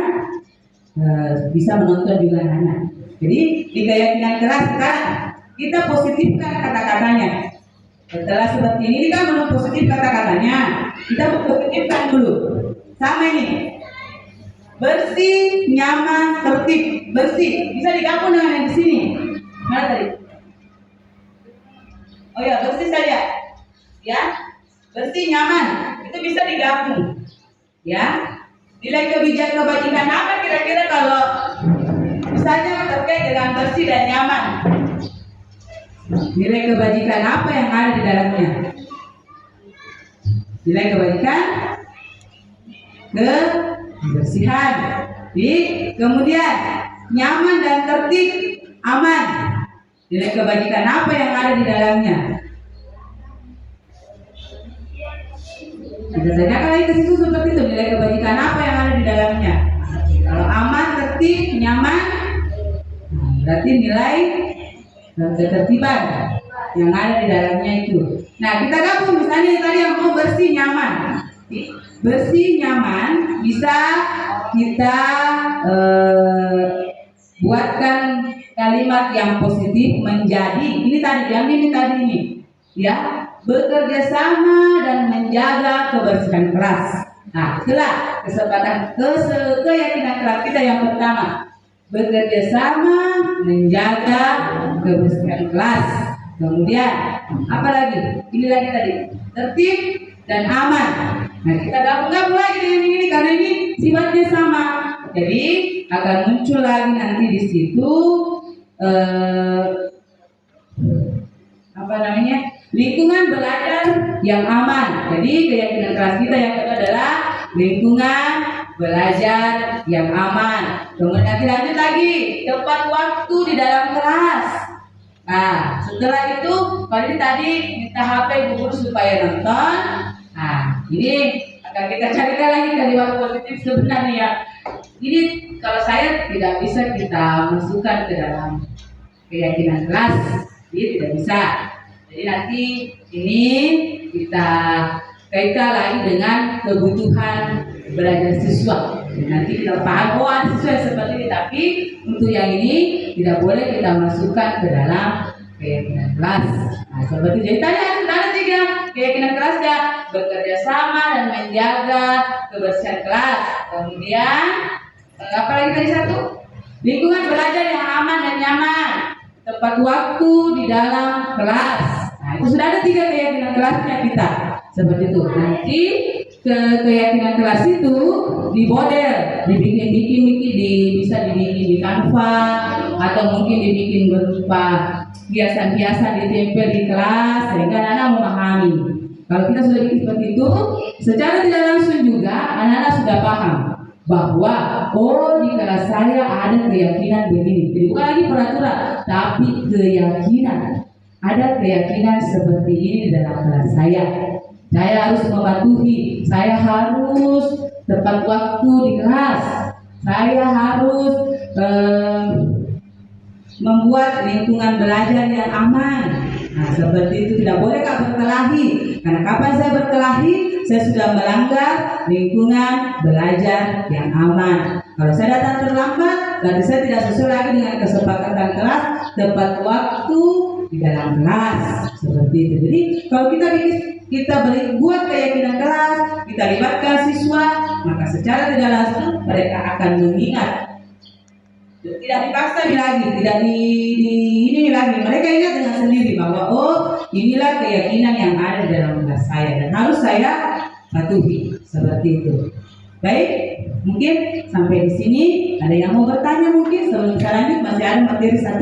bisa menonton juga anak. Jadi di keyakinan kelas kita positifkan kata-katanya. Setelah seperti ini kan belum positif kata-katanya, kita positifkan dulu. Sama ini. Bersih, nyaman, tertib. Bersih bisa digabung dengan yang di sini. Mana tadi? Oh ya, bersih saja. Ya, bersih, nyaman. Itu bisa digabung. Ya. Nilai kebajikan apa kira-kira kalau misalnya terkait dengan bersih dan nyaman? Nilai kebajikan apa yang ada di dalamnya? Nilai kebajikan kebersihan. Kemudian nyaman dan tertib, aman. Nilai kebajikan apa yang ada di dalamnya? Kita tanyakan lagi ke situ seperti itu, nilai kebajikan apa yang ada di dalamnya. Kalau aman, tertib, nyaman, berarti nilai ketertiban yang ada di dalamnya itu. Nah, kita gabung misalnya tadi yang mau bersih, nyaman. Bersih, nyaman bisa kita buatkan kalimat yang positif menjadi ini tadi, yang ini tadi ini, ya, bekerja sama dan menjaga kebersihan kelas. Nah, itulah keyakinan kelas kita yang pertama, bekerja sama menjaga kebersihan kelas. Kemudian apa lagi? Ini lagi tadi, tertib dan aman. Nah, kita gabung lagi dengan ini karena ini sifatnya sama. Jadi akan muncul lagi nanti di situ lingkungan belajar yang aman. Jadi keyakinan kelas kita yang kedua adalah lingkungan belajar yang aman. Kemudian kita lanjut lagi, tepat waktu di dalam kelas. Nah, setelah itu kalau ini tadi minta HP guru supaya nonton. Nah, ini akan kita carikan lagi kalimat positif sebenarnya ya. Ini kalau saya tidak bisa kita masukkan ke dalam keyakinan kelas, jadi tidak bisa. Jadi nanti ini kita kaitkan lagi dengan kebutuhan belajar siswa. Nanti kita paham siswa seperti ini, tapi untuk yang ini tidak boleh kita masukkan ke dalam keyakinan kelas. Nah, seperti jadi tadi ada 3 keyakinan kelasnya, bekerja sama dan menjaga kebersihan kelas. Kemudian apa lagi tadi satu? Lingkungan belajar yang aman dan nyaman, tepat waktu di dalam kelas. Nah, itu sudah ada 3 keyakinan kelasnya kita. Seperti itu. Nanti keyakinan kelas itu dimodel, bisa dibikin di Canva atau mungkin dibikin berupa hiasan-hiasan ditempel di kelas sehingga anak-anak memahami. Kalau kita sudah bikin seperti itu, secara tidak langsung juga anak-anak sudah paham bahwa di kelas saya ada keyakinan begini. Jadi bukan lagi peraturan, tapi keyakinan. Ada keyakinan seperti ini di dalam kelas saya. Saya harus mematuhi, saya harus tepat waktu di kelas, saya harus membuat lingkungan belajar yang aman. Nah, seperti itu tidak boleh berkelahi. Karena kapan saya berkelahi, saya sudah melanggar lingkungan belajar yang aman. Kalau saya datang terlambat, berarti saya tidak sesuai lagi dengan kesepakatan kelas, tepat waktu di dalam kelas. Seperti itu. Jadi kalau kita buat keyakinan kelas, kita libatkan siswa, maka secara tidak langsung mereka akan mengingat. Tidak dipaksa lagi, tidak ini lagi. Mereka ingat dengan sendiri bahwa inilah keyakinan yang ada dalam kelas saya dan harus saya patuhi. Seperti itu. Baik, mungkin sampai di sini ada yang mau bertanya mungkin sebelum kita lanjut, masih ada materi 1?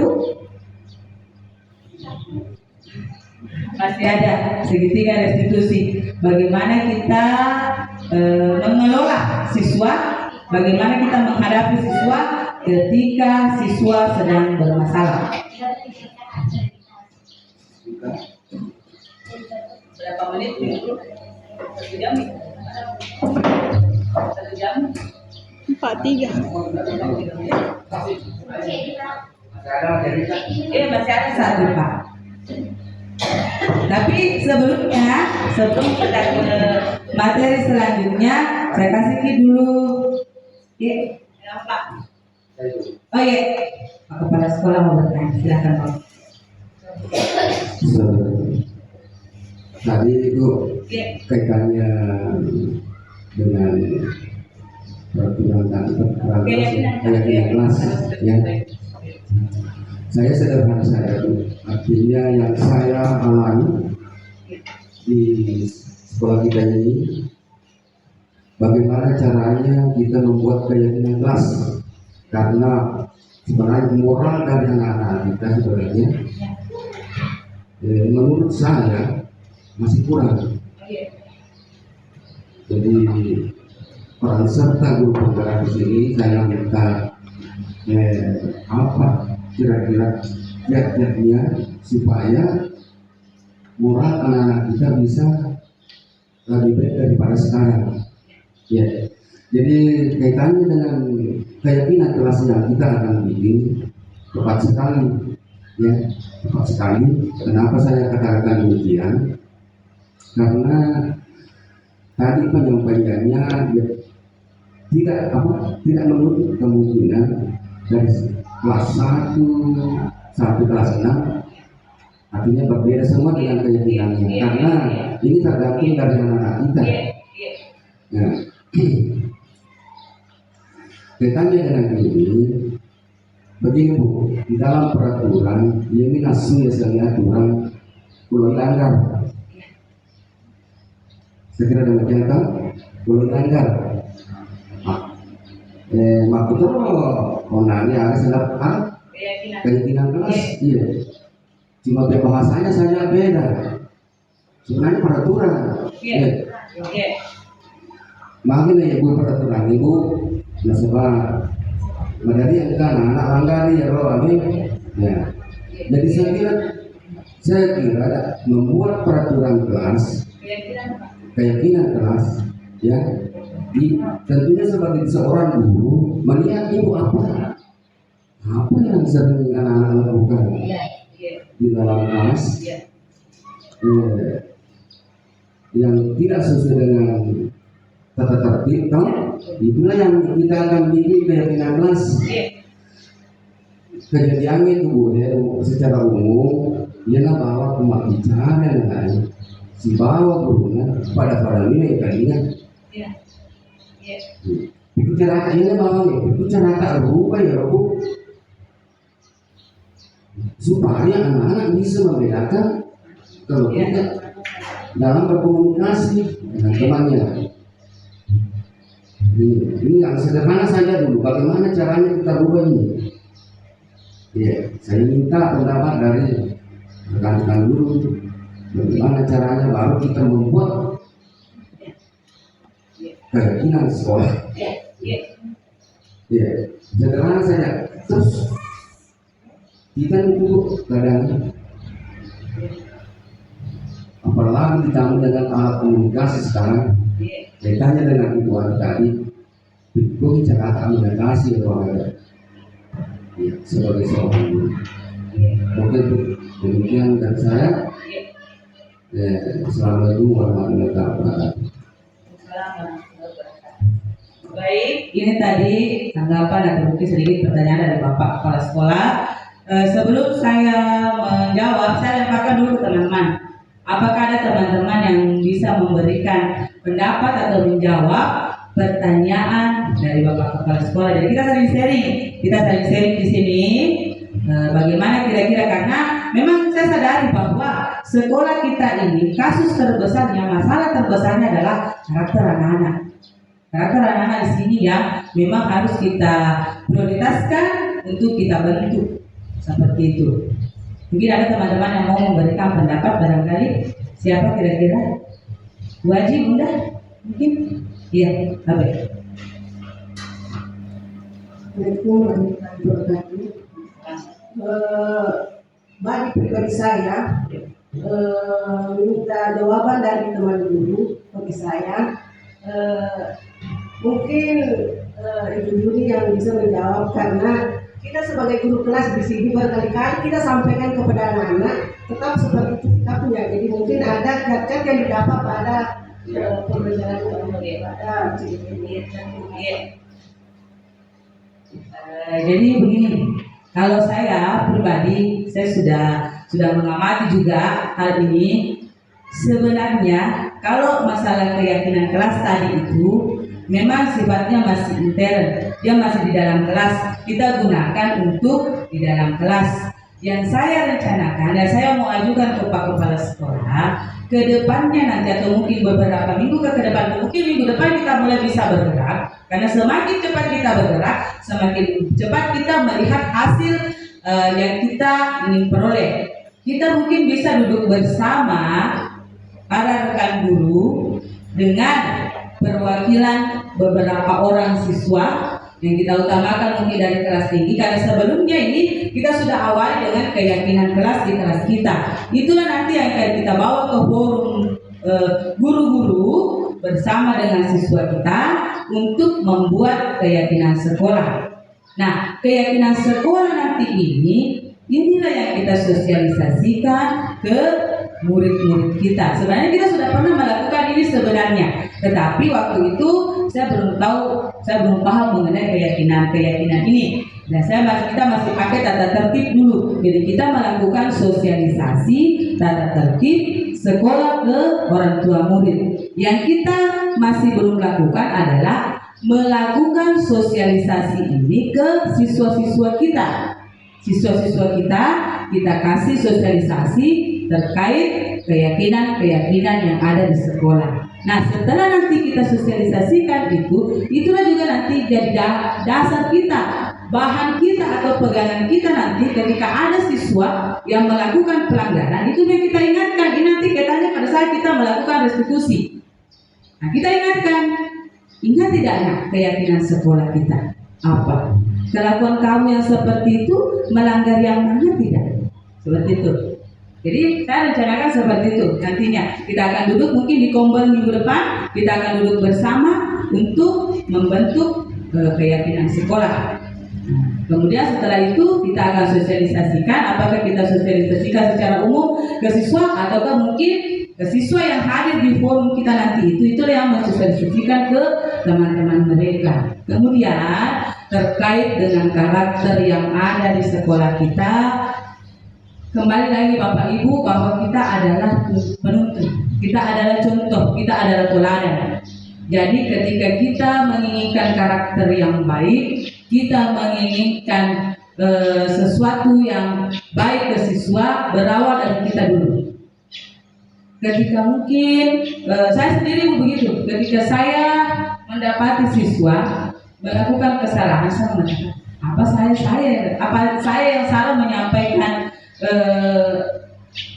Masih ada segitiga restitusi. Bagaimana kita mengelola siswa, bagaimana kita menghadapi siswa ketika siswa sedang bermasalah. Berapa menit? 1 jam? 1 jam? 43. Masih ada 1 Pak. Tapi sebelum kita ke materi selanjutnya, saya kasih ki dulu. Pak. Oh iya, Pak Kepala Sekolah mau bertanya, silakan Pak. Tadi itu kaitannya dengan peraturan keyakinan kelas ya. Saya sederhana saya itu, artinya yang saya alami di sekolah kita ini, bagaimana caranya kita membuat keyakinan kelas, karena sebenarnya moral dari anak-anak kita sebenarnya menurut saya masih kurang. Jadi peran serta guru penggerak di sini saya minta apa kira-kira kiat-kiatnya supaya moral anak-anak kita bisa lebih baik daripada sekarang. Ya, jadi kaitannya dengan keyakinan kelas yang kita akan bikin tepat sekali, ya, tepat sekali. Kenapa saya katakan demikian? Karena tadi penyampaiannya ya, tidak menutup kemungkinan dari kelas 1 sampai kelas 6 artinya berbeda semua dengan keyakinannya, karena ini tergantung dari anak-anak kita. Nah, kaitannya dengan ini begini Bu, di dalam peraturan ini nasu ya aturan pulau langgar. Saya kira demikian kan, pulau langgar. Maksudnya onani ada sedap keyakinan kelas, iya. Cuma bahasanya saja beda. Sebenarnya peraturan. Iya. Makanya ibu peraturan ibu, nah sebab menjadi yang kan anak langgari ya roh ini. Ya. Jadi saya kira membuat peraturan kelas, keyakinan kelas, ya. Tentunya sebagai seorang guru melihat ibu apa yang sering anak-anak lakukan di dalam kelas, yang tidak sesuai dengan tata tertib, itulah yang kita akan bikin keyakinan kelas. Kejadiannya itu Bu, ya, secara umum ialah bahwa pembicara yang lain si bawa gurunya pada nilai kalinya. Itu cara ini bawangnya, itu cara tak rubah ya Bu, supaya anak-anak bisa membedakan kalau kita dalam berkomunikasi dengan temannya. Ini yang sederhana saja dulu, bagaimana caranya kita rubah ini. Ya, saya minta pendapat dari rekan-rekan guru, bagaimana caranya baru kita membuat keyakinan sekolah. Ya, sederhana saja. Terus kita itu kadang apalagi ditambah dengan alat komunikasi sekarang, kaitannya dengan itu tadi, itu cara komunikasi atau ada. Ya, sebagai seorang guru. Mungkin demikian dari saya. Assalamualaikum warahmatullahi wabarakatuh. Baik, ini tadi tanggapan atau mungkin sedikit pertanyaan dari Bapak Kepala Sekolah. Sebelum saya menjawab, saya lemparkan dulu ke teman-teman. Apakah ada teman-teman yang bisa memberikan pendapat atau menjawab pertanyaan dari Bapak Kepala Sekolah? Jadi kita saling sharing di sini. Bagaimana kira-kira, karena memang saya sadari bahwa sekolah kita ini kasus terbesarnya, masalah terbesarnya adalah karakter anak-anak. Karakter anak-anak di sini yang memang harus kita prioritaskan untuk kita bentuk seperti itu. Mungkin ada teman-teman yang mau memberikan pendapat barangkali. Siapa kira-kira? Wajib Bunda? Mungkin? Iya, baik. Assalamualaikum warahmatullahi wabarakatuh. Bagi pribadi saya, minta jawaban dari teman guru bagi saya. Mungkin Ibu Juni yang bisa menjawab, karena kita sebagai guru kelas di sini berkali-kali kita sampaikan kepada anak-anak tetap seperti itu sikapnya. Jadi mungkin ada cat-cat yang didapat pada pembelajaran pada ini. Jadi begini, kalau saya pribadi, saya sudah mengamati juga hal ini. Sebenarnya kalau masalah keyakinan kelas tadi itu memang sifatnya masih intern, dia masih di dalam kelas, kita gunakan untuk di dalam kelas. Yang saya rencanakan dan saya mau ajukan ke Pak Kepala Sekolah, ke depannya nanti atau mungkin beberapa minggu ke depan, mungkin minggu depan kita mulai bisa bergerak, karena semakin cepat kita bergerak, semakin cepat kita melihat hasil yang kita ingin peroleh. Kita mungkin bisa duduk bersama para rekan guru dengan perwakilan beberapa orang siswa yang kita utamakan mungkin dari kelas tinggi, karena sebelumnya ini kita sudah awali dengan keyakinan kelas di kelas kita. Itulah nanti yang akan kita bawa ke forum guru-guru bersama dengan siswa kita untuk membuat keyakinan sekolah. Nah, keyakinan sekolah nanti inilah yang kita sosialisasikan ke murid-murid kita. Sebenarnya kita sudah pernah melakukan ini sebenarnya, tetapi waktu itu saya belum paham mengenai keyakinan ini. Nah, kita masih pakai tata tertib dulu. Jadi kita melakukan sosialisasi tata tertib sekolah ke orang tua murid. Yang kita masih belum lakukan adalah melakukan sosialisasi ini ke siswa-siswa kita. Siswa-siswa kita kasih sosialisasi terkait keyakinan yang ada di sekolah. Nah, setelah nanti kita sosialisasikan itulah juga nanti jadi dasar kita, bahan kita atau pegangan kita nanti ketika ada siswa yang melakukan pelanggaran, itu yang kita ingatkan. Ini nanti katanya pada saat kita melakukan restitusi. Nah, kita ingatkan, ingat tidak nak keyakinan sekolah kita apa? Kelakuan kamu yang seperti itu melanggar yang mana tidak? Seperti itu. Jadi saya rencanakan seperti itu. Nantinya kita akan duduk mungkin di Kombel minggu depan, kita akan duduk bersama untuk membentuk keyakinan sekolah. Kemudian setelah itu kita akan sosialisasikan. Apakah kita sosialisasikan secara umum ke siswa ataukah mungkin ke siswa yang hadir di forum kita nanti itulah yang mensosialisasikan ke teman-teman mereka. Kemudian terkait dengan karakter yang ada di sekolah kita, kembali lagi Bapak Ibu bahwa kita adalah penuntut, kita adalah contoh, kita adalah teladan. Jadi ketika kita menginginkan karakter yang baik, kita menginginkan sesuatu yang baik ke siswa, berawal dari kita dulu. Ketika mungkin saya sendiri begitu, ketika saya mendapati siswa melakukan kesalahan, saya mengatakan apa saya yang salah menyampaikan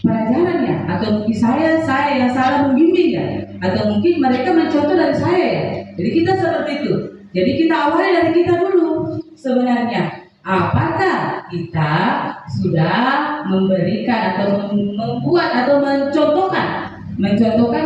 pelajarannya, atau mungkin saya yang salah membimbingnya, atau mungkin mereka mencontoh dari saya ya. Jadi kita seperti itu. Jadi kita awali dari kita dulu sebenarnya. Apakah kita sudah memberikan atau membuat atau mencontohkan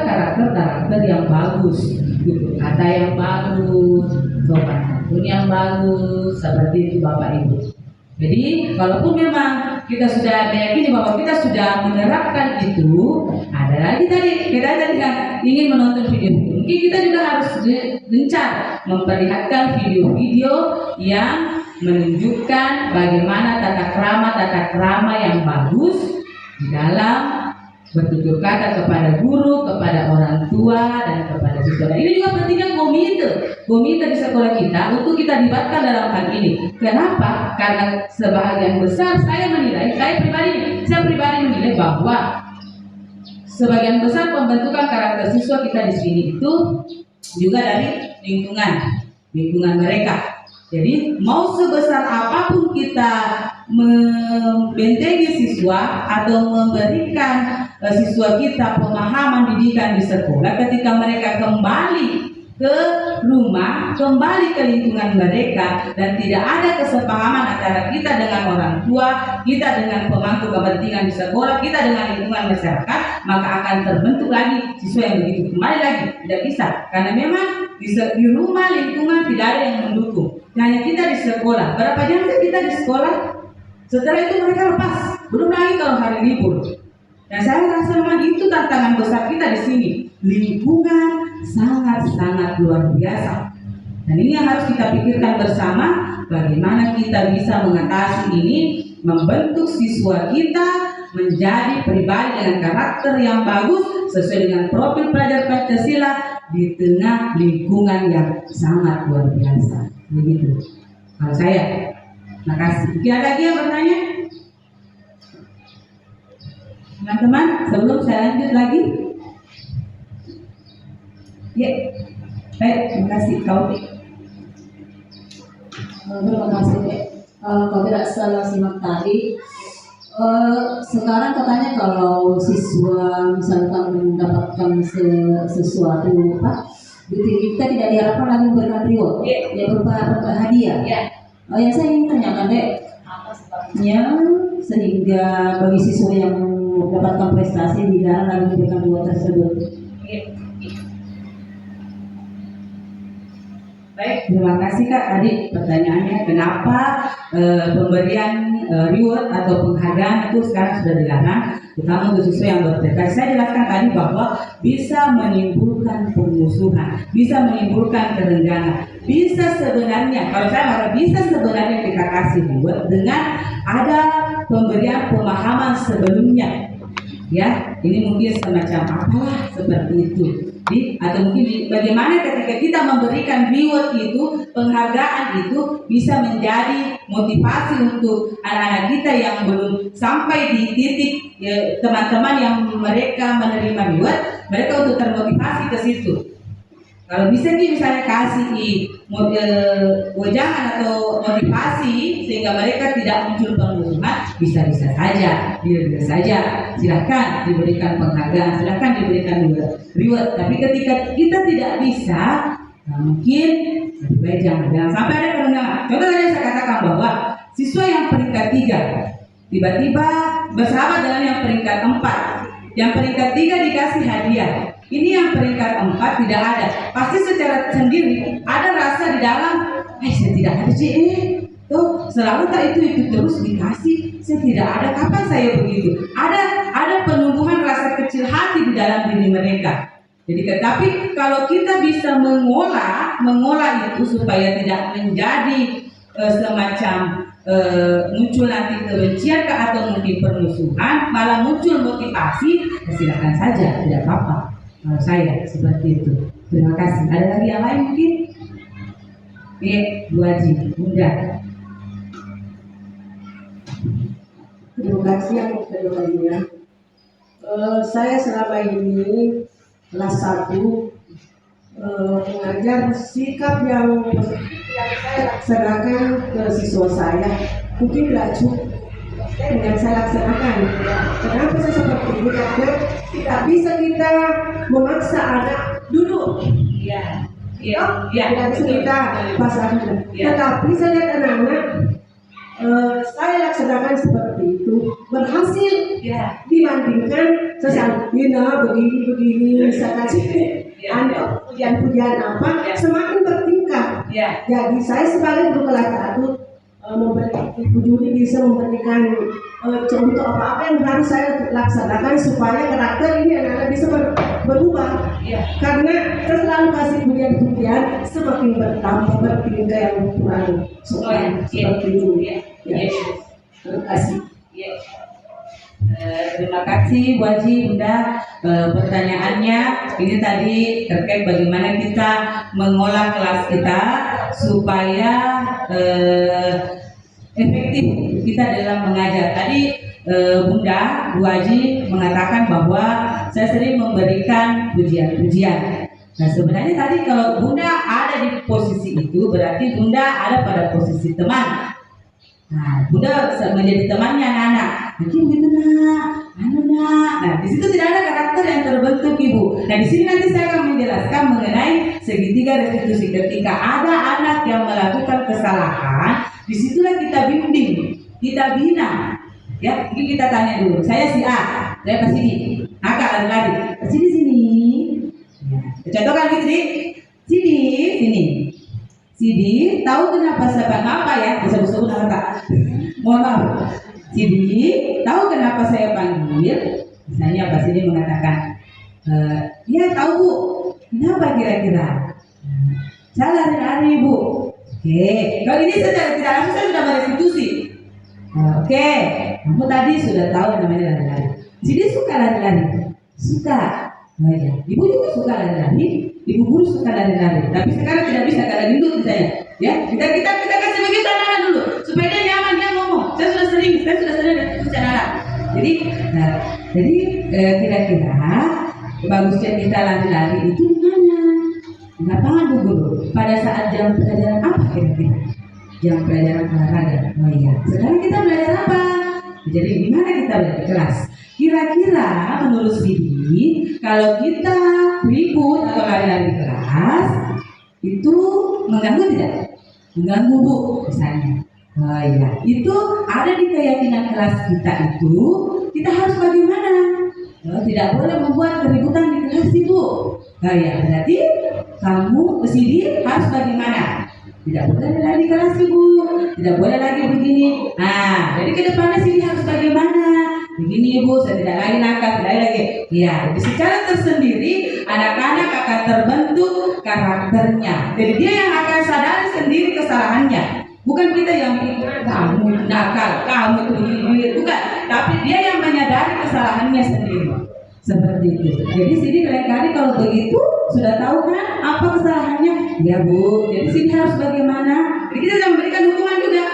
karakter yang bagus, gitu. Kata yang bagus, sopan santun yang bagus, seperti itu Bapak Ibu. Jadi kalaupun memang kita sudah meyakini bahwa kita sudah menerapkan itu, ada lagi kita tadi ingin menonton video, mungkin kita juga harus gencar memperlihatkan video-video yang menunjukkan bagaimana tata krama yang bagus di dalam bertutur kata kepada guru, kepada orang tua, dan kepada siswa. Ini juga pentingnya komite di sekolah kita untuk kita libatkan dalam hal ini. Kenapa? Karena sebagian besar saya pribadi menilai bahwa sebagian besar pembentukan karakter siswa kita di sini itu juga dari lingkungan mereka. Jadi mau sebesar apapun kita membentengi siswa atau memberikan siswa kita pemahaman didikan di sekolah, ketika mereka kembali ke rumah, kembali ke lingkungan mereka, dan tidak ada kesepahaman antara kita dengan orang tua, kita dengan pemangku kepentingan di sekolah, kita dengan lingkungan masyarakat, maka akan terbentuk lagi siswa yang begitu. Kembali lagi tidak bisa, karena memang di rumah lingkungan tidak ada yang mendukung. Hanya kita di sekolah. Berapa jam kita di sekolah? Setelah itu mereka lepas. Belum lagi kalau hari libur. Dan saya rasa memang itu tantangan besar kita di sini. Lingkungan sangat-sangat luar biasa. Dan ini yang harus kita pikirkan bersama. Bagaimana kita bisa mengatasi ini, membentuk siswa kita menjadi pribadi dengan karakter yang bagus sesuai dengan profil pelajar Pancasila di tengah lingkungan yang sangat luar biasa. Begitu kalau saya. Makasih. Mungkin ada lagi yang bertanya? Teman-teman, sebelum saya lanjut lagi. Ya, baik, terima kasih. Kau. Terima kasih, Dek. Kalau tidak salah simak tadi, sekarang katanya kalau siswa misalkan mendapatkan sesuatu kita tidak diharapkan lagi memberikan reward, ya berupa hadiah. Yang saya ingin tanyakan, Dek, apa sebabnya sehingga bagi siswa yang mendapatkan prestasi tidak lagi memberikan reward tersebut? Baik, terima kasih Kak. Tadi pertanyaannya kenapa pemberian reward atau penghargaan itu sekarang sudah dilarang, terutama untuk siswa yang berprestasi. Saya jelaskan tadi bahwa bisa menimbulkan permusuhan, bisa menimbulkan kerenggangan, bisa sebenarnya, kalau saya marah, bisa sebenarnya kita kasih reward dengan ada pemberian pemahaman sebelumnya. Ya, ini mungkin semacam apalah seperti itu. Atau mungkin bagaimana ketika kita memberikan reward itu, penghargaan itu bisa menjadi motivasi untuk anak-anak kita yang belum sampai di titik teman-teman yang mereka menerima reward, mereka untuk termotivasi ke situ. Kalau bisa misalnya kasih wejangan atau motivasi sehingga mereka tidak muncul permusuhan, bisa-bisa saja, bisa saja. Silahkan diberikan penghargaan, silahkan diberikan reward. Tapi ketika kita tidak bisa, mungkin lebih baik jangan sampai ada kerenggangan. Contoh tadi saya katakan bahwa siswa yang peringkat 3 tiba-tiba bersahabat dengan yang peringkat 4, yang peringkat 3 dikasih hadiah. Ini yang peringkat 4 tidak ada. Pasti secara sendiri ada rasa di dalam, saya tidak ada tuh selalu tak itu terus dikasih, saya tidak ada, kapan saya begitu? Ada penumbuhan rasa kecil hati di dalam diri mereka. Jadi tetapi kalau kita bisa mengolah itu supaya tidak menjadi semacam muncul nanti kebencian atau mungkin permusuhan, malah muncul motivasi, silakan saja, tidak apa-apa. Kalau saya seperti itu. Terima kasih. Ada lagi yang lain mungkin? Bu Haji, mudah. Terima kasih yang kedua-duanya. Saya selama ini kelas 1 mengajar sikap yang saya laksanakan ke siswa saya mungkin tidak cukup yang saya laksanakan. Kenapa saya seperti ini? Karena tidak bisa kita memaksa anak duduk. Tidak bisa kita pasangkan. Tetapi saya lihat anak-anak saya laksanakan seperti itu berhasil dibandingkan saya begini saya kasih pujian apa semakin bertingkat. Jadi saya sebagai guru kelas 1 Ibu Juli bisa memberikan contoh apa-apa yang harus saya laksanakan supaya karakter ini anak-anak bisa berubah. Karena saya selalu kasih pujian-pujian semakin bertambah bertingkat yang kurang seperti itu. Terima kasih. Terima kasih Bu Haji, Bunda. Pertanyaannya ini tadi terkait bagaimana kita mengolah kelas kita supaya efektif kita dalam mengajar. Tadi Bunda Bu Haji mengatakan bahwa saya sering memberikan pujian-pujian. Nah sebenarnya tadi kalau Bunda ada di posisi itu berarti Bunda ada pada posisi teman. Nah, Bunda menjadi temannya anak-anak. Mungkin begitu nak. Nah, di situ tidak ada karakter yang terbentuk Ibu. Nah, di sini nanti saya akan menjelaskan mengenai segitiga restitusi. Ketika ada anak yang melakukan kesalahan, disitulah kita bimbing, kita bina. Ya, mungkin kita tanya dulu. Saya si A, saya Pak Sidi. Kakak lari-lari. Pak Sidi sini. Ya, contohkan gitu nih. Sini. Sidi, tahu kenapa saya ngapa ya? Bisa-bisa nama tak? Mohon maaf. Sidi, tahu kenapa saya panggil? Misalnya Pak Sidi mengatakan, ya tahu Bu. Kenapa kira-kira? Saya lari-lari Bu. Oke, kalau ini secara tidak langsung saya sudah merestitusi. Oke, kamu tadi sudah tahu namanya lari-lari. Sidi suka lari-lari. Suka. Oh ya, Ibu juga suka lari-lari. Ibu guru suka lari-lari, tapi sekarang tidak bisa karena gendut misalnya. Ya, kita kasih begitu anak-anak dulu supaya dia nyaman, dia ngomong. Saya sudah sering restitusi anak-anak. Jadi kira-kira bagusnya kita lari-lari itu gimana? Di lapangan Bu Guru. Pada saat jam pelajaran apa kira-kira? Jam pelajaran olahraga. Oh iya. Sekarang kita belajar apa? Jadi gimana kita belajar kelas? Kira-kira menurut Sidi, kalau kita ribut atau lari-lari kelas itu mengganggu tidak? Mengganggu Bu, misalnya. Oh iya, itu ada di keyakinan kelas kita itu. Kita harus bagaimana? Tidak boleh membuat keributan di kelas Ibu. Oh iya, berarti kamu Sidi harus bagaimana? tidak boleh lagi kelas ibu, tidak boleh lagi begini. Nah, jadi ke depannya sini harus bagaimana? Begini ibu, saya tidak lagi nakal, tidak lagi. Ya, jadi secara tersendiri anak-anak akan terbentuk karakternya. Jadi dia yang akan sadari sendiri kesalahannya. Bukan kita yang kamu nakal, kamu itu begini, bukan. Tapi dia yang menyadari kesalahannya sendiri. Seperti itu. Jadi sini kali kalau begitu sudah tahu kan apa kesalahannya? Ya bu. Jadi sini harus bagaimana? Jadi kita tidak memberikan hukuman juga.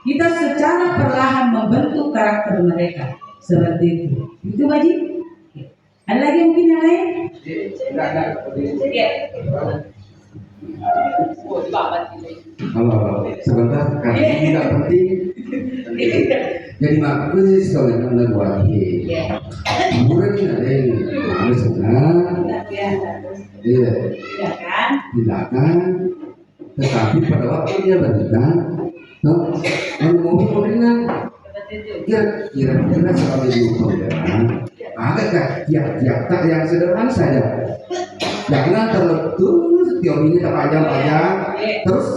Kita secara perlahan membentuk karakter mereka. Seperti itu. Itu Baji. Ada lagi mungkin yang lain? Ya. Kalau sebentar karena ini tidak penting. Jadi maksudnya sekolah anda buat hiburan ini ada yang harus senang, iya, tindakan, tetapi pada waktu dia bertindak, ngomong pemerintahan, kira-kira sebagai pemerintahan, agak tiap-tiap tak yang sederhana saja, jangan terletus teorinya terpanjang-panjang, terus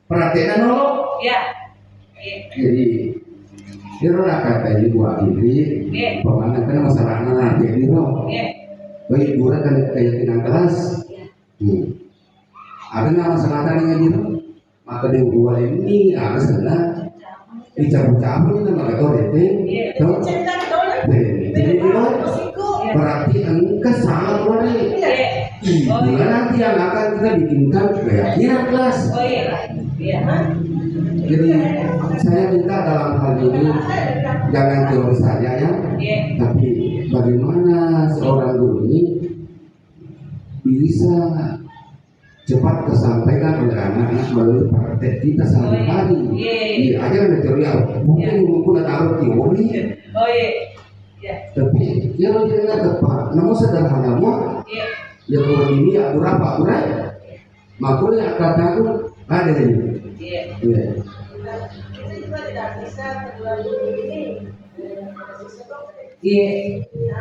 perhatian nolok, jadi dia orang kata ini buat diri, pemahaman karena masalahnya jadi roh, bagi buat kan keyakinan kelas, ada nama masalah yang gitu, maka dia buat ini ada sana, dicabut-cabut itu maka kau dating, jadi berarti engkau sangat boleh, nanti yang akan kita bikinkan keyakinan kelas. Jadi saya minta dalam hal ini jangan teori saja ya, tapi bagaimana seorang guru ini bisa cepat tersampaikan oleh anak-anak melalui praktek kita sehari-hari. Iya, aja ada teori mungkin udah taruh teori, tapi ya lo jangan tepat. Namun sederhana mau, ya kalau ini ya berapa makanya kataku ada ini. Iya. Kita juga tidak bisa terlalu ini. Iya.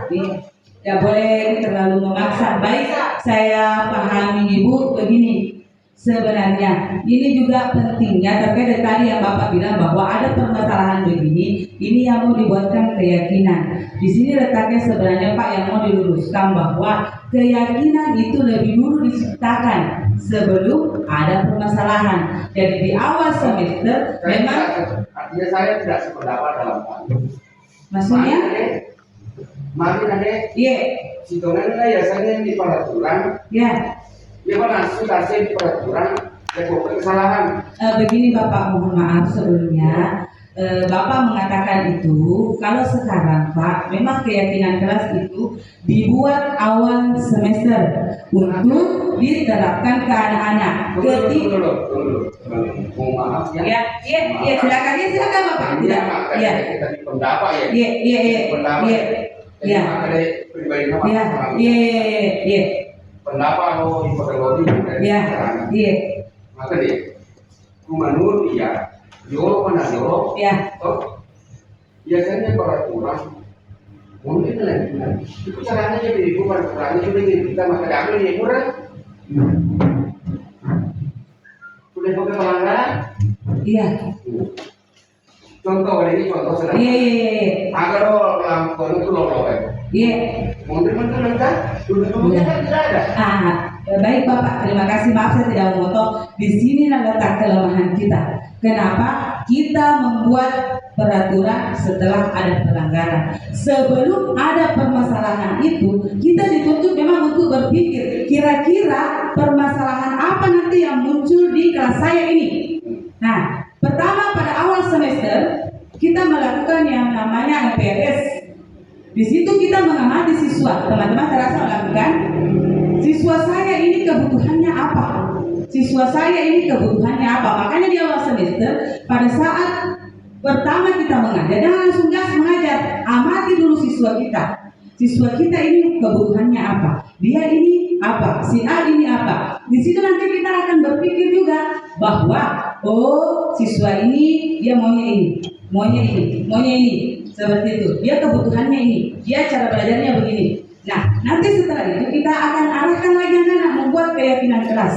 Tidak boleh terlalu memaksa. Baik, saya pahami ibu begini. Sebenarnya ini juga pentingnya terkait tadi yang Bapak bilang bahwa ada permasalahan begini. Ini yang mau dibuatkan keyakinan. Di sini letaknya sebenarnya Pak yang mau diluruskan bahwa keyakinan itu lebih dulu diciptakan sebelum ada permasalahan. Jadi di awal semester memang artinya saya tidak sependapat dalam hal ini. maksudnya Mari iya situasinya ya saya di peraturan ya dia pernah sudah di peraturan dan bukan kesalahan. Begini Bapak, mohon maaf sebelumnya. Bapak mengatakan itu kalau sekarang Pak memang keyakinan kelas itu dibuat awal semester untuk diterapkan ke anak-anak. Tunggu. Mohon maaf ya. Ya silakan Bapak. Tidak. Ya. Kita di pendapat ya. Iya. Pendapat. Ya. Ada pribadi nama. Iya. Pendapat lo di pekerjaan ini. Iya. Maka deh, menurut dia, Yoro mana Yoro? Ya. Toh, biasanya peraturan mungkin lagi. Itu caranya jadi peraturan itu dengan kita maka diambil yang murah. Sudah pakai pelanggaran? Iya. Contoh ini contoh sederhana. Iya. Agar lo lakukan itu lo. Iya. Mungkin kan duduk-duduknya kan tidak ada. Baik Bapak, terima kasih. Maaf saya tidak memotong. Di sini letak kelemahan kita. Kenapa? Kita membuat peraturan setelah ada pelanggaran. Sebelum ada permasalahan itu, kita dituntut memang untuk berpikir kira-kira permasalahan apa nanti yang muncul di kelas saya ini. Nah, pertama pada awal semester kita melakukan yang namanya MPLS. Di situ kita mengamati siswa. Teman-teman saya rasa melakukan. Siswa saya ini kebutuhannya apa? Siswa saya ini kebutuhannya apa? Makanya di awal semester pada saat pertama kita mengajar, jangan langsung gas mengajar. Amati dulu siswa kita. Siswa kita ini kebutuhannya apa? Dia ini apa? Si A ini apa? Di situ nanti kita akan berpikir juga bahwa siswa ini dia maunya ini. Seperti itu. Dia kebutuhannya ini. Dia cara belajarnya begini. Nah, nanti setelah itu kita akan arahkan lagi anak-anak membuat keyakinan kelas.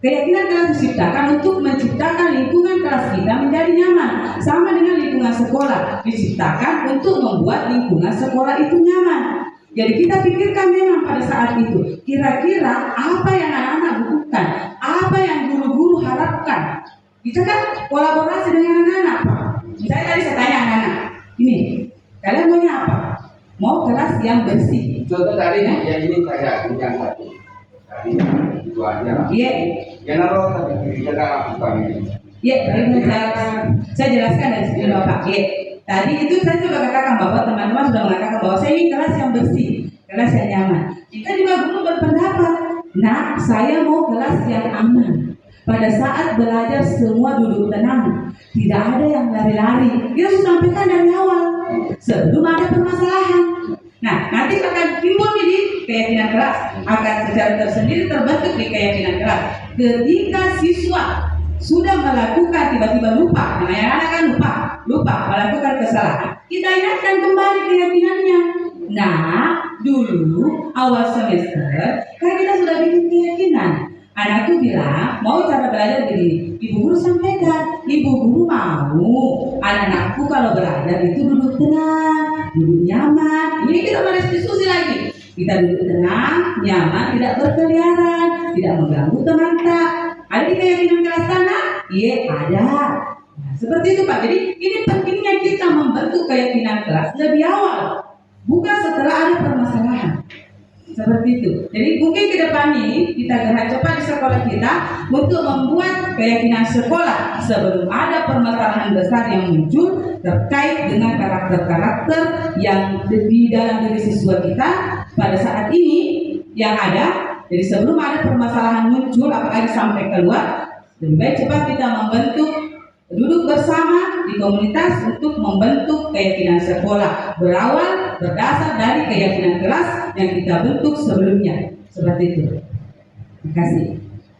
Keyakinan kelas diciptakan untuk menciptakan lingkungan kelas kita menjadi nyaman. Sama dengan lingkungan sekolah, diciptakan untuk membuat lingkungan sekolah itu nyaman. Jadi kita pikirkan memang pada saat itu, kira-kira apa yang anak-anak butuhkan, apa yang guru-guru harapkan. Kita kan kolaborasi dengan anak-anak, Pak. Misalnya tadi saya tanya anak-anak, ini, kalian maunya apa? Mau kelas yang bersih. Contoh tadi yang ini saya yang satu. Tadi itu aja lah. Iya. Ya naruh tapi kita lakukan ini. Iya, tadi saya jelaskan dari sini Bapak. Iya. Tadi itu saya coba katakan bahwa teman-teman sudah mengatakan bahwa saya ingin kelas yang bersih, kelas yang nyaman. Kita juga guru berpendapat, nah saya mau kelas yang aman. Pada saat belajar semua duduk tenang, tidak ada yang lari-lari. Kita sudah sampaikan dari awal, sebelum ada permasalahan. Nah, nanti akan timbul di keyakinan kelas, akan secara tersendiri terbentuk di keyakinan kelas. Ketika siswa sudah melakukan tiba-tiba lupa, namanya anak kan lupa melakukan kesalahan, kita ingatkan kembali keyakinannya. Nah, dulu awal semester kan kita sudah bikin keyakinan. Anak itu bilang mau cara belajar begini, ibu guru sampaikan, ibu guru mau anak-anakku kalau belajar itu duduk tenang, duduk nyaman. Ini kita mau diskusi lagi. Kita duduk tenang, nyaman, tidak berkeliaran, tidak mengganggu teman tak. Ada di keyakinan kelas sana? Iya ada. Nah, seperti itu Pak. Jadi ini pentingnya kita membentuk keyakinan kelas lebih awal, bukan setelah ada permasalahan. Seperti itu. Jadi mungkin ke depan ini kita gerak cepat di sekolah kita untuk membuat keyakinan sekolah sebelum ada permasalahan besar yang muncul terkait dengan karakter-karakter yang di dalam diri siswa kita pada saat ini yang ada. Jadi sebelum ada permasalahan muncul apalagi sampai keluar, lebih baik cepat kita membentuk, duduk bersama di komunitas untuk membentuk keyakinan sekolah berawal berdasar dari keyakinan kelas yang kita bentuk sebelumnya. Seperti itu. Terima kasih.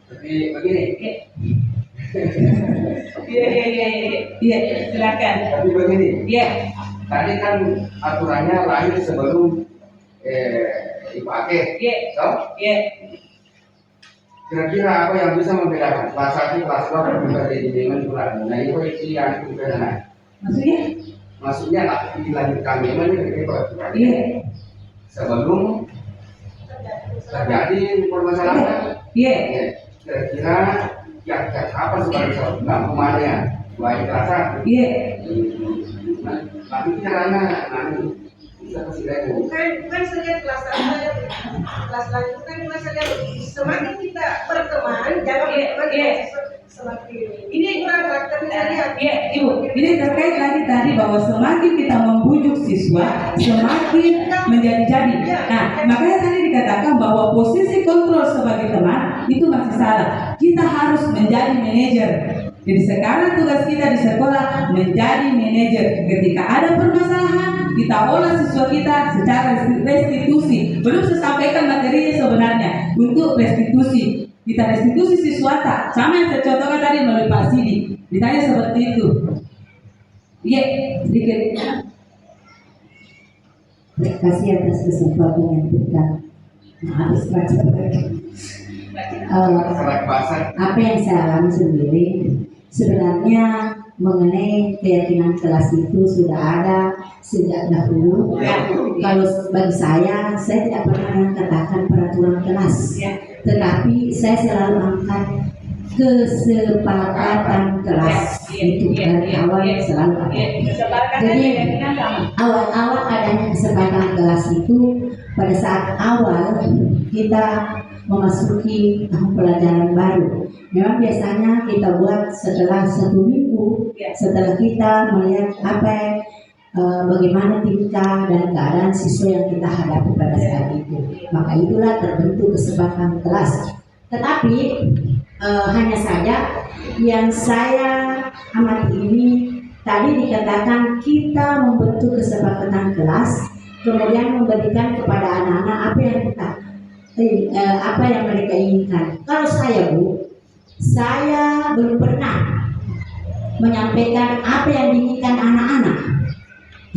Tapi begini. Iya, silakan. Tapi begini. Iya. Tadi kan aturannya lahir sebelum dipakai. Iya. Toh? Iya. Kira-kira apa yang bisa membedakan kelas 1, kelas 2 berbeda dengan bulan? Nah itu yang berbeda. Maksudnya dilanjutkan memang ini aturan. Iya. Sebelum terjadi permasalahan. Iya. Kira-kira yang apa sebagai sebab kemana? Baik kelas 1. Iya. Nah, tapi caranya nanti bisa kasih lagi. Bukan saja kelas lain itu kan kelas saja semakin kita berteman jangan berteman semakin ini kurang karakternya saja. Iya, Ibu. Ini terkait lagi tadi bahwa semakin kita membujuk siswa, semakin menjadi-jadi. Nah, makanya tadi dikatakan bahwa posisi kontrol sebagai teman itu masih salah. Kita harus menjadi manajer. Jadi sekarang tugas kita di sekolah menjadi manajer. Ketika ada permasalahan, kita olah siswa kita secara restitusi. Belum saya sampaikan materinya sebenarnya untuk restitusi. Kita restitusi siswa tak sama yang saya contohkan tadi melalui Pak Sidi. Ditanya seperti itu. Iya, sedikit. Terima kasih atas kesempatan yang diberikan. Habis baca apa yang saya alami sendiri sebenarnya mengenai keyakinan kelas itu sudah ada sejak dahulu. Kalau bagi saya tidak pernah katakan peraturan kelas, tetapi saya selalu angkat kesepakatan kelas itu dari awal selalu ada. Jadi awal-awal adanya kesepakatan kelas itu pada saat awal kita memasuki tahun pelajaran baru. Memang biasanya kita buat setelah 1 minggu, setelah kita melihat bagaimana tingkah dan keadaan siswa yang kita hadapi pada saat itu. Maka itulah terbentuk kesepakatan kelas. Tetapi hanya saja yang saya amati ini tadi dikatakan kita membentuk kesepakatan kelas, kemudian memberikan kepada anak-anak apa yang mereka inginkan. Kalau saya saya belum pernah menyampaikan apa yang diinginkan anak-anak.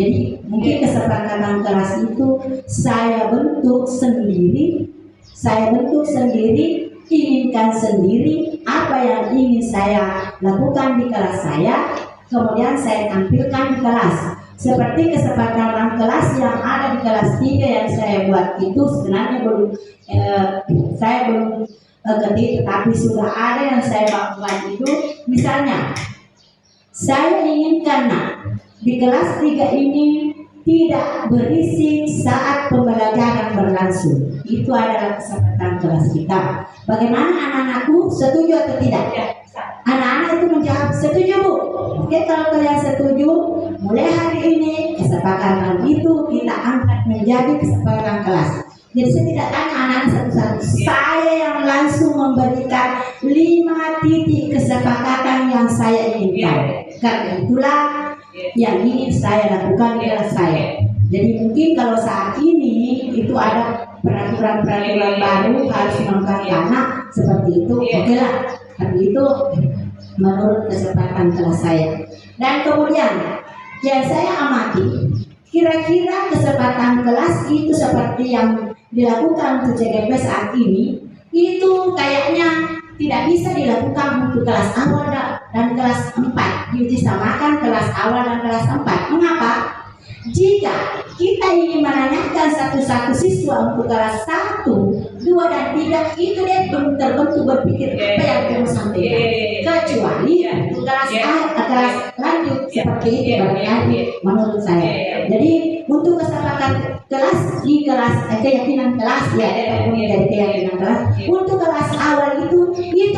Jadi mungkin kesepakatan kelas itu saya bentuk sendiri, inginkan sendiri, apa yang ingin saya lakukan di kelas saya, kemudian saya tampilkan di kelas. Seperti kesepakatan kelas yang ada di kelas 3 yang saya buat itu sebenarnya saya belum ketik, tetapi sudah ada yang saya buat itu. Misalnya, saya inginkan di kelas 3 ini tidak berisik saat pembelajaran berlangsung. Itu adalah kesepakatan kelas kita. Bagaimana anak-anakku, setuju atau tidak? Anak-anak itu menjawab setuju, Bu. Oke, kalau kalian setuju, mulai hari ini kesepakatan itu kita angkat menjadi kesepakatan kelas. Jadi saya tidak tanya anak-anak satu-satu, saya yang langsung memberikan 5 titik kesepakatan yang saya inginkan. Karena itulah yang ingin saya lakukan di kelas saya. Jadi mungkin kalau saat ini itu ada peraturan-peraturan baru harus mengangkat anak seperti itu, oke lah. Tapi itu menurut kesempatan kelas saya. Dan kemudian yang saya amati, kira-kira kesempatan kelas itu seperti yang dilakukan untuk CGP saat ini, itu kayaknya tidak bisa dilakukan untuk kelas awal dan kelas 4. Diutamakan kelas awal dan kelas 4. Mengapa? Jika kita ingin menanyakan satu-satu siswa untuk kelas 1, 2, dan 3, itu dia belum terbentuk berpikir apa yang dia mau sampaikan. Kecuali untuk kelas lanjut seperti itu barangkali menurut saya. Jadi untuk kesepakatan kelas di kelas keyakinan kelas ya, dari keyakinan kelas untuk kelas awal itu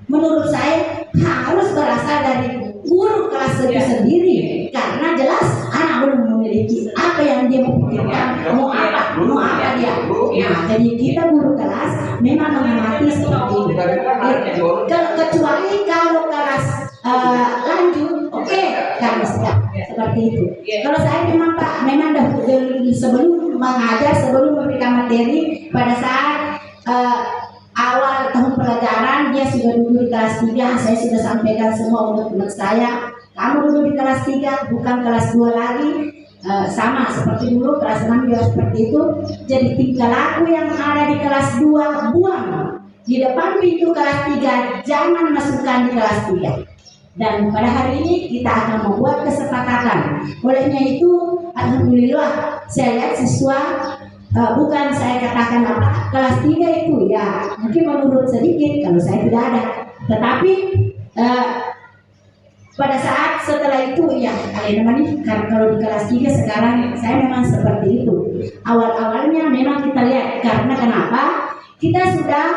menurut saya harus berasal dari guru kelas itu sendiri, karena jelas anak belum memiliki apa yang dia mau pikirkan, mau apa dia. Nah, jadi kita guru kelas memang mengamati seperti itu. Kecuali kalau kelas lanjut, oke, karena seperti itu. Kalau saya memang Pak, memang sebelum mengajar, sebelum memberikan materi, pada saat awal tahun pelajaran dia sudah duduk di kelas 3, saya sudah sampaikan semua untuk saya, kamu duduk di kelas 3, bukan kelas 2 lagi. Sama seperti dulu kelas 6 juga seperti itu. Jadi tingkah laku yang ada di kelas 2 buang di depan pintu kelas 3, jangan masukkan di kelas 3. Dan pada hari ini kita akan membuat kesepakatan. Olehnya itu alhamdulillah saya lihat siswa, bukan saya katakan apa kelas 3 itu ya mungkin menurut sedikit kalau saya tidak ada, tetapi pada saat setelah itu ya kalian namanya, karena kalau di kelas 3 sekarang saya memang seperti itu. Awal-awalnya memang kita lihat, karena kenapa? Kita sudah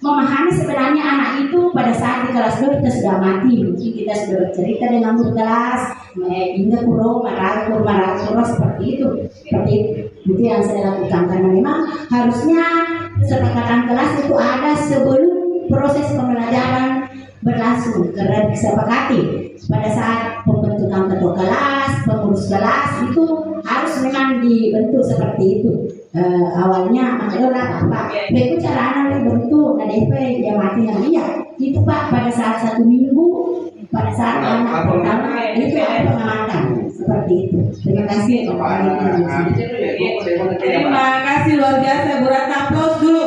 memahami sebenarnya anak itu pada saat di kelas 2 kita sudah mati. Mungkin kita sudah bercerita dengan guru kelas, hingga kuro, marah seperti itu. Seperti itu yang saya lakukan, karena memang harusnya kesepakatan kelas itu ada sebelum proses pembelajaran berlangsung, karena disepakati pada saat pembentukan ketua kelas, pengurus kelas itu harus memang dibentuk seperti itu. Awalnya adalah Pak, itu cara anak dibentuk, nah DP yang mati yang iya itu Pak pada saat 1 minggu, pada saat anak pertama itu ada pengamatan seperti itu. Terima kasih. Terima kasih luar biasa, Bu Ratna, aplaus dulu.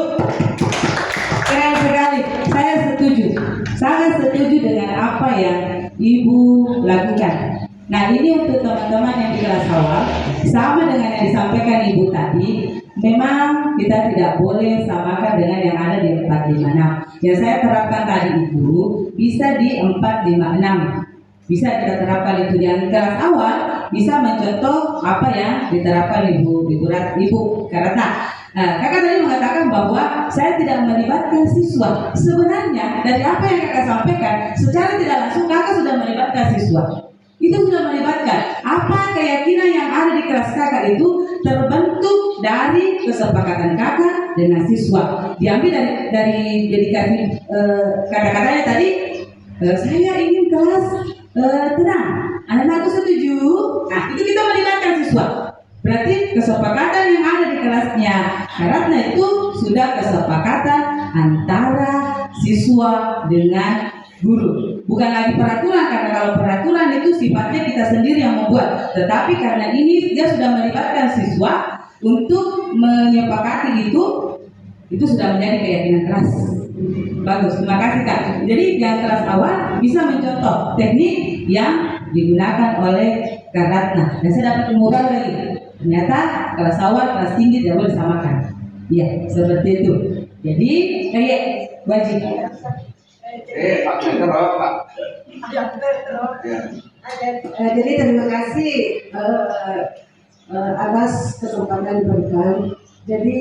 Keren sekali, saya setuju, sangat setuju dengan apa yang Ibu lakukan. Nah, ini untuk teman-teman yang di kelas awal, sama dengan yang disampaikan Ibu tadi, memang kita tidak boleh samakan dengan yang ada di 456. Yang saya terapkan tadi Ibu, bisa di 456. Bisa kita terapkan itu yang kelas awal, bisa mencontoh apa yang diterapkan Ibu karena kakak tadi mengatakan bahwa saya tidak melibatkan siswa. Sebenarnya dari apa yang kakak sampaikan, secara tidak langsung kakak sudah melibatkan siswa. Itu sudah melibatkan apa keyakinan yang ada di kelas kakak itu terbentuk dari kesepakatan kakak dengan siswa. Diambil dari dedikasi kata-katanya tadi, saya ingin kelas tenang, anak-anakku setuju. Nah, itu kita melibatkan siswa. Berarti kesepakatan yang ada di kelasnya karena itu sudah kesepakatan antara siswa dengan guru. Bukan lagi peraturan, karena kalau peraturan itu sifatnya kita sendiri yang membuat. Tetapi karena ini dia sudah melibatkan siswa untuk menyepakati itu sudah menjadi keyakinan kelas. Bagus, terima kasih Kak. Jadi yang kelas awal bisa mencontoh teknik yang digunakan oleh Kak Ratna. Dan saya dapat mengubah lagi. Ternyata kelas awal, kelas tinggi tidak boleh disamakan. Iya, seperti itu. Jadi kayak wajib. Pak Mentor, Pak. Jadi terima kasih atas kesempatan diberikan. Jadi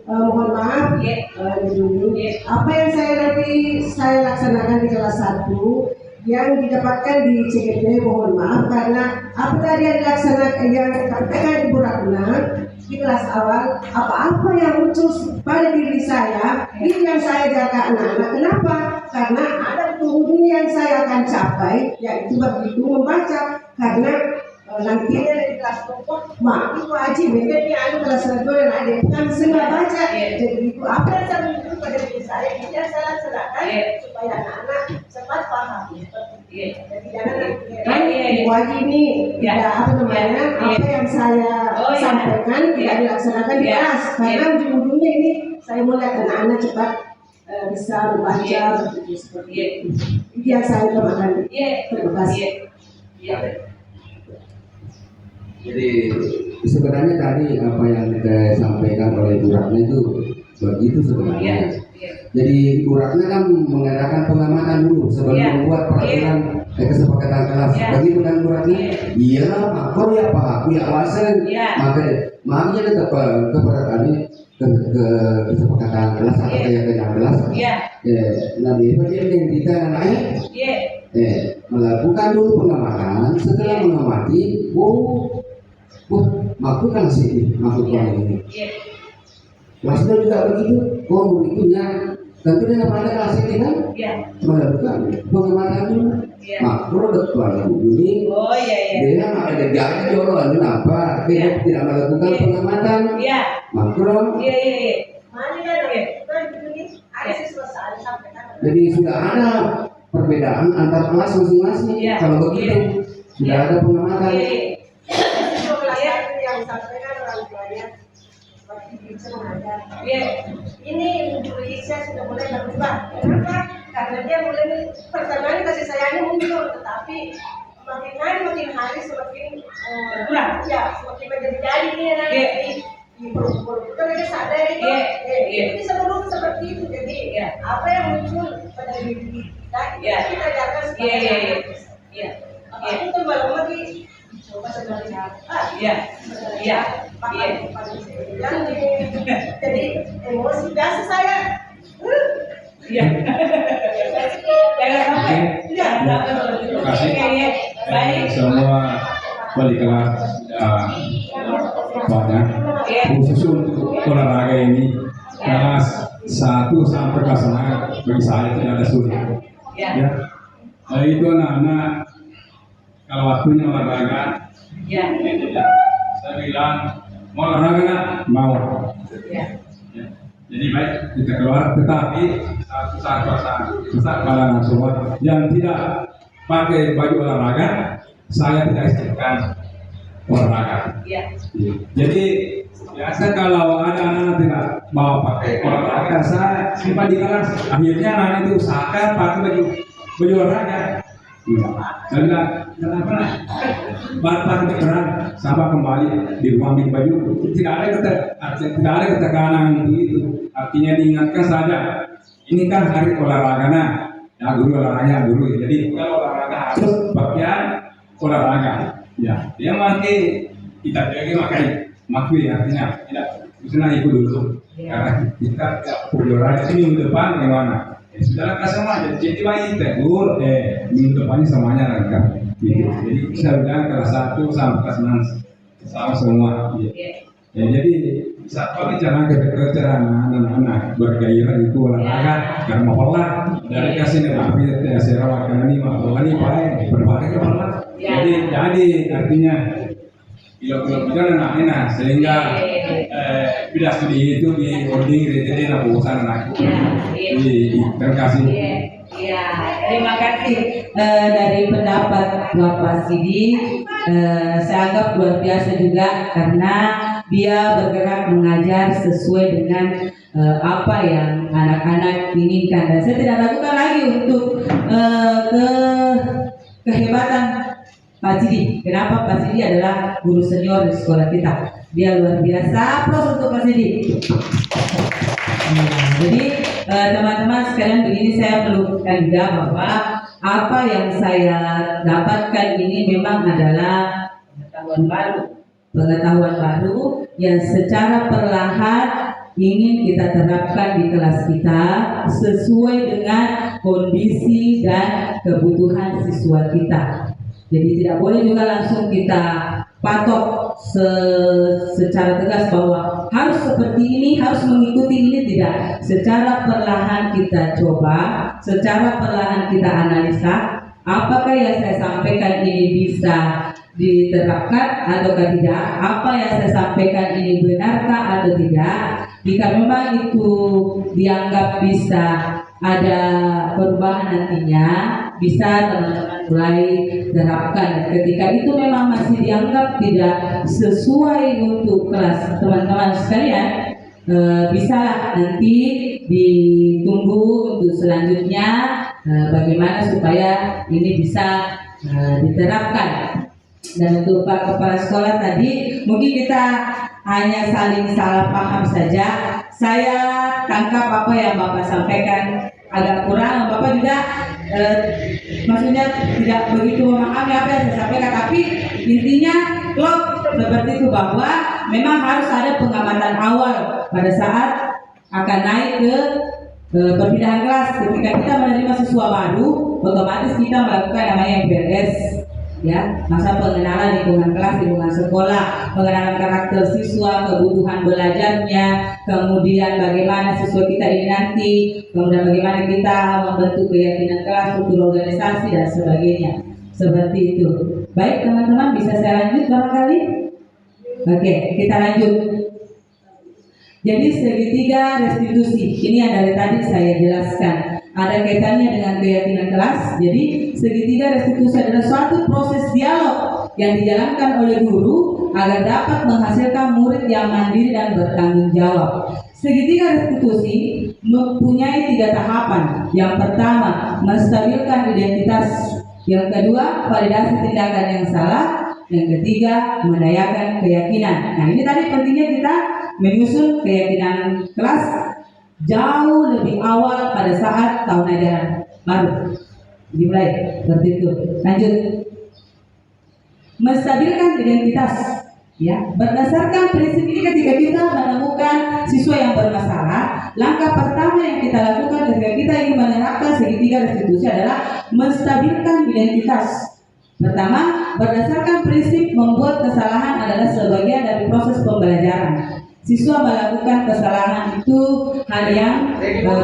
mohon maaf dulu. Apa yang saya laksanakan di kelas 1 yang didapatkan di CGD, mohon maaf karena apa tadi yang dilaksanakan yang dikatakan Ibu Ratna di kelas awal, apa-apa yang muncul pada diri saya itu yang saya jaga anak-anak. Kenapa? Karena ada kemudian yang saya akan capai, yaitu begitu membaca. Karena nantinya dari kelas pokok, mak itu wajib menjadi anu kelas 1 dan adik bukan semua baca. Jadi itu apa yang saya menunjukkan pada diri saya, itu yang saya laksanakan supaya anak-anak cepat paham. Jadi jangan wajib ini tidak apa namanya apa yang saya sampaikan tidak dilaksanakan di kelas karena ujung-ujungnya ini saya mau lihat anak-anak cepat bisa membaca seperti itu. Itu yang saya utamakan. Terima kasih. Jadi sebenarnya tadi apa yang kita sampaikan oleh Bu Ratna itu begitu sebenarnya. Jadi Bu Ratna kan mengadakan pengamatan dulu sebelum membuat peraturan kesepakatan kelas. Begitu kan Bu Ratna? Iya, makor ya Pak, aku ya awasan. Makanya tetap ke kesepakatan kelas atau kayak ke 16. Nanti bagian kita naik. Melakukan dulu pengamatan. Setelah mengamati, maksud kan sih, maksud ini. Kelasnya juga begitu, muridnya tentu dia pada kelas ini kan melakukan pengamatan dulu. Makro betul ini. Dia nggak ada jadi jorok, kenapa? Dia tidak melakukan pengamatan. Makro. Jadi sudah ada perbedaan antar kelas masing-masing. Kalau begitu sudah ada pengamatan. Yang disampaikan orang tuanya seperti bisa mengajar. Ini muncul Isya sudah mulai berubah. Kenapa? Karena dia mulai pertama kasih sayangnya muncul, tetapi makin hari semakin berkurang. Semakin menjadi di perut kita lagi sadar itu. Ini seluruh seperti itu. Jadi apa yang muncul pada diri kita, kita jaga sebagai itu kembali lagi. Coba sebenarnya, jadi emosi biasa saya. Terima kasih. Semua wali kelas banyak khusus untuk olahraga ini kelas 1 sampai kelas 6 bagi saya tidak ada sulit. Itu anak-anak kalau waktunya olahraga, saya bilang mau olahraga nggak? Mau. Jadi baik kita keluar, tetapi saat kalian semua yang tidak pakai baju olahraga, saya tidak izinkan olahraga. Jadi biasa kalau ada anak tidak mau pakai olahraga, saya simpan di kelas. Akhirnya anak itu usahakan pakai baju olahraga. Kenapa? Bapak keberan sama kembali di rumah ambil baju. Tidak ada ketekanan itu. Artinya diingatkan saja. Ini kan hari olahraga ya guru olahraga dulu. Jadi kalau olahraga harus bagian olahraga. Dia mati kita jaga makui artinya tidak. Misalnya ikut dulu. Karena kita tidak olahraga ini minggu depan gimana? Sudahlah sama jadi lagi tegur minggu depannya semuanya lengkap gitu. Jadi bisa bilang kelas 1 sampai kelas 6 sama semua jadi bisa pakai cara kerja anak-anak bergairah itu olahraga karena mau pelan dari kasih nabi saya rawatkan ini mau ini pakai berbalik pelan jadi artinya kilo-kilo kita enak sehingga bila studi itu di holding jadi nak urusan anak terima kasih. Terima kasih dari pendapat Bapak Sidi. Saya anggap luar biasa juga karena dia bergerak mengajar sesuai dengan apa yang anak-anak inginkan. Dan saya tidak ragukan lagi untuk kehebatan Pak Sidi. Kenapa? Pak Sidi adalah guru senior di sekolah kita. Dia luar biasa. Aplaus untuk Pak Sidi. Jadi teman-teman sekalian, begini saya melukiskan juga bahwa apa yang saya dapatkan ini memang adalah pengetahuan baru yang secara perlahan ingin kita terapkan di kelas kita sesuai dengan kondisi dan kebutuhan siswa kita. Jadi tidak boleh juga langsung kita patok secara tegas bahwa harus seperti ini, harus mengikuti ini, tidak. Secara perlahan kita coba, secara perlahan kita analisa, apakah yang saya sampaikan ini bisa diterapkan atau tidak, apa yang saya sampaikan ini benarkah atau tidak. Jika memang itu dianggap bisa ada perubahan nantinya, bisa teman-teman mulai terapkan. Ketika itu memang masih dianggap tidak sesuai untuk kelas teman-teman sekalian, bisalah nanti ditunggu untuk selanjutnya bagaimana supaya ini bisa diterapkan. Dan untuk Pak Kepala Sekolah tadi, mungkin kita hanya saling salah paham saja. Saya tangkap apa yang Bapak sampaikan agak kurang, Bapak juga maksudnya tidak begitu memahami apa yang saya sampaikan, tapi intinya klop seperti itu, bahwa memang harus ada pengamatan awal pada saat akan naik ke perpindahan kelas. Ketika kita menerima siswa baru, otomatis kita melakukan namanya MPLS, ya, masa pengenalan lingkungan kelas, lingkungan sekolah, pengenalan karakter siswa, kebutuhan belajarnya, kemudian bagaimana siswa kita ini nanti, kemudian bagaimana kita membentuk keyakinan kelas, struktur organisasi dan sebagainya. Seperti itu. Baik teman-teman, bisa saya lanjut barangkali? Oke, kita lanjut. Jadi segitiga restitusi, ini yang dari tadi saya jelaskan, ada kaitannya dengan keyakinan kelas. Jadi segitiga restitusi adalah suatu proses dialog yang dijalankan oleh guru agar dapat menghasilkan murid yang mandiri dan bertanggung jawab. Segitiga restitusi mempunyai 3 tahapan. Yang pertama, menstabilkan identitas. Yang kedua, validasi tindakan yang salah. Yang ketiga, mendayakan keyakinan. Nah, ini tadi pentingnya kita menyusun keyakinan kelas jauh lebih awal pada saat tahun ajaran baru dimulai. Seperti itu. Lanjut. Menstabilkan identitas, ya, berdasarkan prinsip ini ketika kita menemukan siswa yang bermasalah, langkah pertama yang kita lakukan ketika kita ingin menerapkan segitiga restitusi adalah menstabilkan identitas. Pertama, berdasarkan prinsip membuat kesalahan adalah sebagian dari proses pembelajaran. Siswa melakukan kesalahan itu hal yang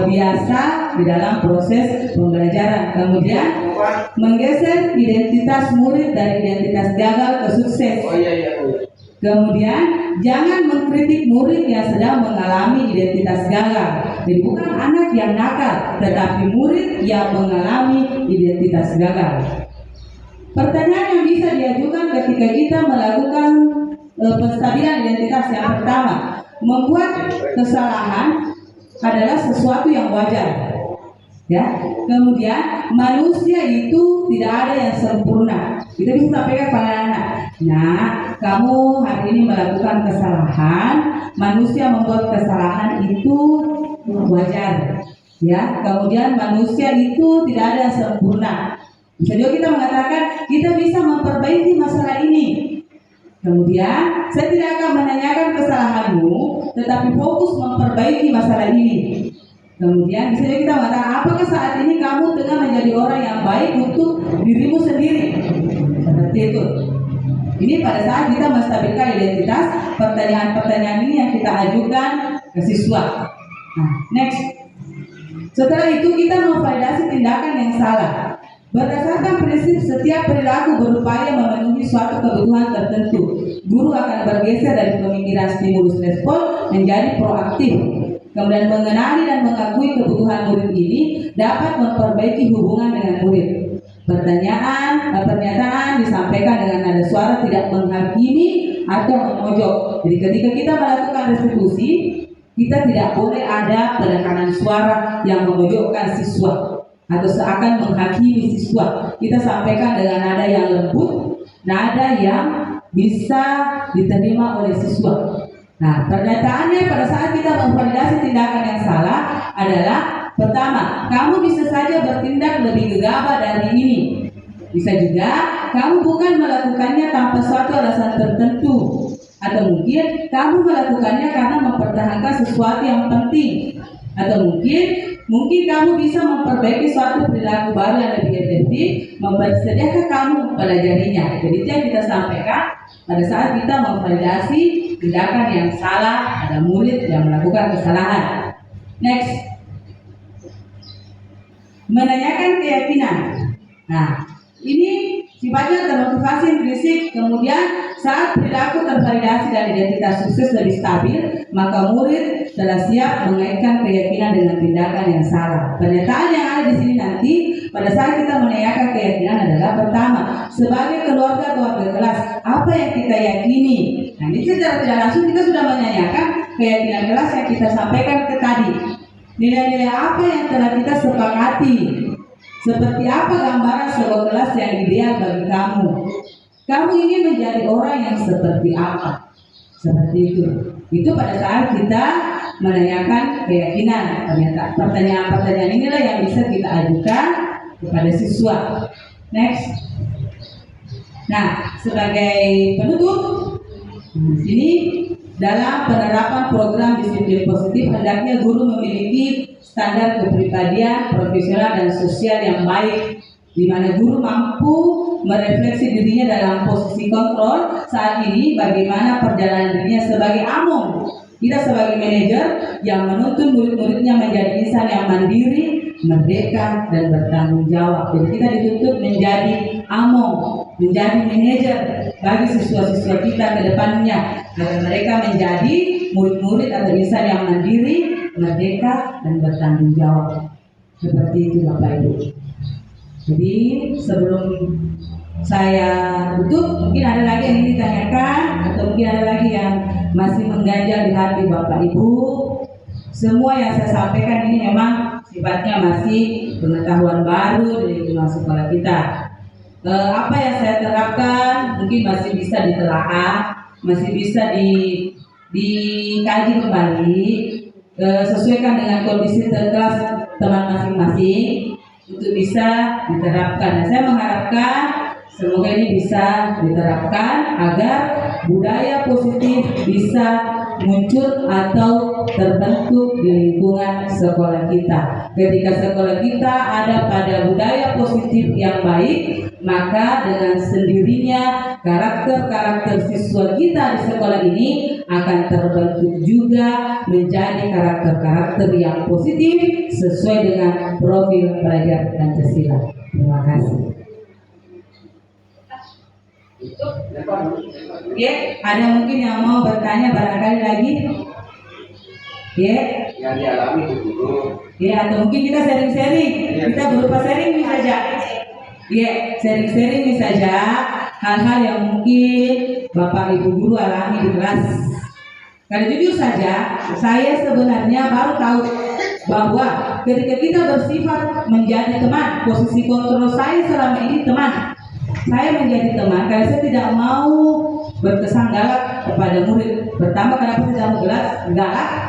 biasa di dalam proses pembelajaran. Kemudian menggeser identitas murid dari identitas gagal ke sukses. Kemudian jangan mengkritik murid yang sedang mengalami identitas gagal. Jadi bukan anak yang nakal, tetapi murid yang mengalami identitas gagal. Pertanyaan yang bisa diajukan ketika kita melakukan penstabilan identitas, yang pertama, membuat kesalahan adalah sesuatu yang wajar, ya. Kemudian manusia itu tidak ada yang sempurna. Kita bisa sampaikan pada anak, nah, kamu hari ini melakukan kesalahan, manusia membuat kesalahan itu wajar, ya. Kemudian manusia itu tidak ada yang sempurna. Bisa juga kita mengatakan kita bisa memperbaiki masalah ini. Kemudian saya tidak akan menanyakan kesalahanmu, tetapi fokus memperbaiki masalah ini. Kemudian bisa juga kita mengatakan, apakah saat ini kamu tengah menjadi orang yang baik untuk dirimu sendiri? Seperti itu. Ini pada saat kita menstabilkan identitas, pertanyaan-pertanyaan ini yang kita ajukan ke siswa. Nah, next. Setelah itu kita memvalidasi tindakan yang salah. Berdasarkan prinsip setiap perilaku berupaya memenuhi suatu kebutuhan tertentu, guru akan bergeser dari pemikiran stimulus respon menjadi proaktif. Kemudian mengenali dan mengakui kebutuhan murid ini dapat memperbaiki hubungan dengan murid. Pernyataan disampaikan dengan nada suara bersuara, tidak menghakimi atau memojok. Jadi ketika kita melakukan restitusi, kita tidak boleh ada penekanan suara yang memojokkan siswa atau seakan menghakimi siswa. Kita sampaikan dengan nada yang lembut, nada yang bisa diterima oleh siswa. Nah, pernyataannya pada saat kita memvalidasi tindakan yang salah adalah pertama, kamu bisa saja bertindak lebih gegabah dari ini. Bisa juga kamu bukan melakukannya tanpa suatu alasan tertentu, atau mungkin kamu melakukannya karena mempertahankan sesuatu yang penting, atau mungkin kamu bisa memperbaiki suatu perilaku baru yang lebih efektif, mempersediakan kamu mempelajarinya. Jadi itu yang kita sampaikan pada saat kita memvalidasi tindakan yang salah, ada murid yang melakukan kesalahan. Next, menanyakan keyakinan. Nah, ini sifatnya termotivasi intrinsik. Kemudian saat perilaku tervalidasi dan identitas sukses lebih stabil, maka murid telah siap mengaitkan keyakinan dengan tindakan yang salah. Pernyataan yang ada di sini nanti pada saat kita menanyakan keyakinan adalah pertama, sebagai keluarga atau wakil kelas, apa yang kita yakini. Nah, ini secara tidak langsung kita sudah menanyakan keyakinan kelas yang kita sampaikan ke tadi. Nilai-nilai apa yang telah kita sepakati? Seperti apa gambaran sebuah kelas yang ideal bagi kamu? Kamu ingin menjadi orang yang seperti apa? Seperti itu. Itu pada saat kita menanyakan keyakinan. Pertanyaan-pertanyaan inilah yang bisa kita ajukan kepada siswa. Next. Nah, sebagai penutup, di sini dalam penerapan program disiplin positif hendaknya guru memiliki standar kepribadian, profesional dan sosial yang baik, di mana guru mampu merefleksi dirinya dalam posisi kontrol saat ini, bagaimana perjalanan dirinya sebagai among. Kita sebagai manajer yang menuntun murid-muridnya menjadi insan yang mandiri, merdeka dan bertanggung jawab. Jadi kita dituntut menjadi among, menjadi manajer bagi siswa-siswa kita ke depannya, agar mereka menjadi murid-murid atau insan yang mandiri, merdeka dan bertanggung jawab. Seperti itu Bapak Ibu. Jadi sebelum saya tutup, mungkin ada lagi yang ingin ditanyakan atau mungkin ada lagi yang masih mengganjal di hati Bapak Ibu. Semua yang saya sampaikan ini memang sifatnya masih pengetahuan baru dari lingkungan sekolah kita. Apa yang saya terapkan mungkin masih bisa ditelaah, masih bisa dikaji kembali, sesuaikan dengan kondisi kelas teman masing-masing untuk bisa diterapkan. Nah, saya mengharapkan semoga ini bisa diterapkan agar budaya positif bisa muncul atau terbentuk di lingkungan sekolah kita. Ketika sekolah kita ada pada budaya positif yang baik, maka dengan sendirinya karakter-karakter siswa kita di sekolah ini akan terbentuk juga menjadi karakter-karakter yang positif sesuai dengan profil pelajar Pancasila. Terima kasih. Ya, ada mungkin yang mau bertanya barangkali lagi? Ya, Yang dialami itu guru. ya, atau mungkin kita sharing-sharing. Kita berupa sharing saja. Ya, sharing-sharing saja hal-hal yang mungkin Bapak Ibu guru alami di kelas. Karena jujur saja, saya sebenarnya baru tahu bahwa ketika kita bersifat menjadi teman, posisi kontrol saya selama ini teman. Saya menjadi teman karena saya tidak mau berkesan galak kepada murid. Pertama, kenapa saya tidak mau galak?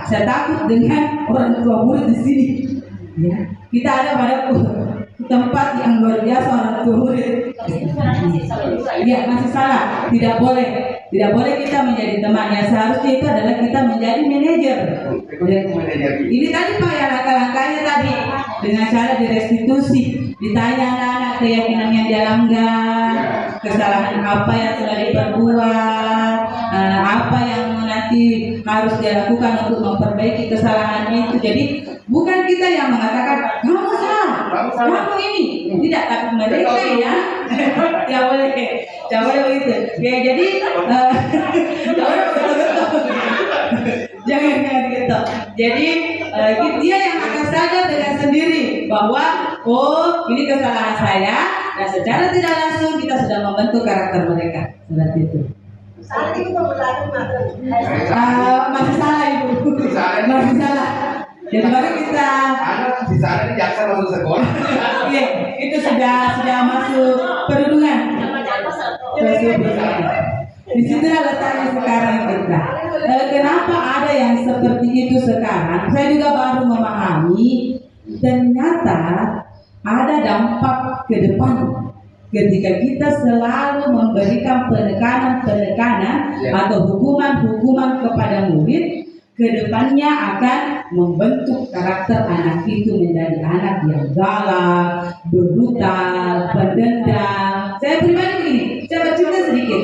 Saya takut dengan orang tua murid di sini. Ya, kita ada pada tempat yang luar biasa orang tua murid. Ya, masih salah. Tidak boleh kita menjadi teman. Yang seharusnya itu adalah kita menjadi manajer. Ini tadi Pak ya langkah-langkahnya tadi dengan cara direstitusi, ditanya anak-anak keyakinan yang dia langgar, kesalahan apa yang telah diperbuat, apa yang nanti harus dilakukan untuk memperbaiki kesalahan itu. Jadi bukan kita yang mengatakan kamu salah, kamu ini tidak, tapi mereka ya. Jangan boleh begitu. Ya, jadi jangan gitu. Jadi dia yang akan sadar dengan sendiri bahwa oh ini kesalahan saya dan secara tidak langsung kita sudah membentuk karakter mereka seperti itu. Saat itu pembelajaran makan. Masih salah ibu, masih salah. Jadi baru kita, Di sana di jaksa masuk sekolah. iya, itu sudah masuk perundungan. Di situ letaknya sekarang kita. Kenapa ada yang seperti itu sekarang? Saya juga baru memahami ternyata ada dampak ke depan ketika kita selalu memberikan penekanan atau hukuman kepada murid, kedepannya akan membentuk karakter anak itu menjadi anak yang galak, brutal, pendendam. Saya pribadi begini, saya bercerita sedikit.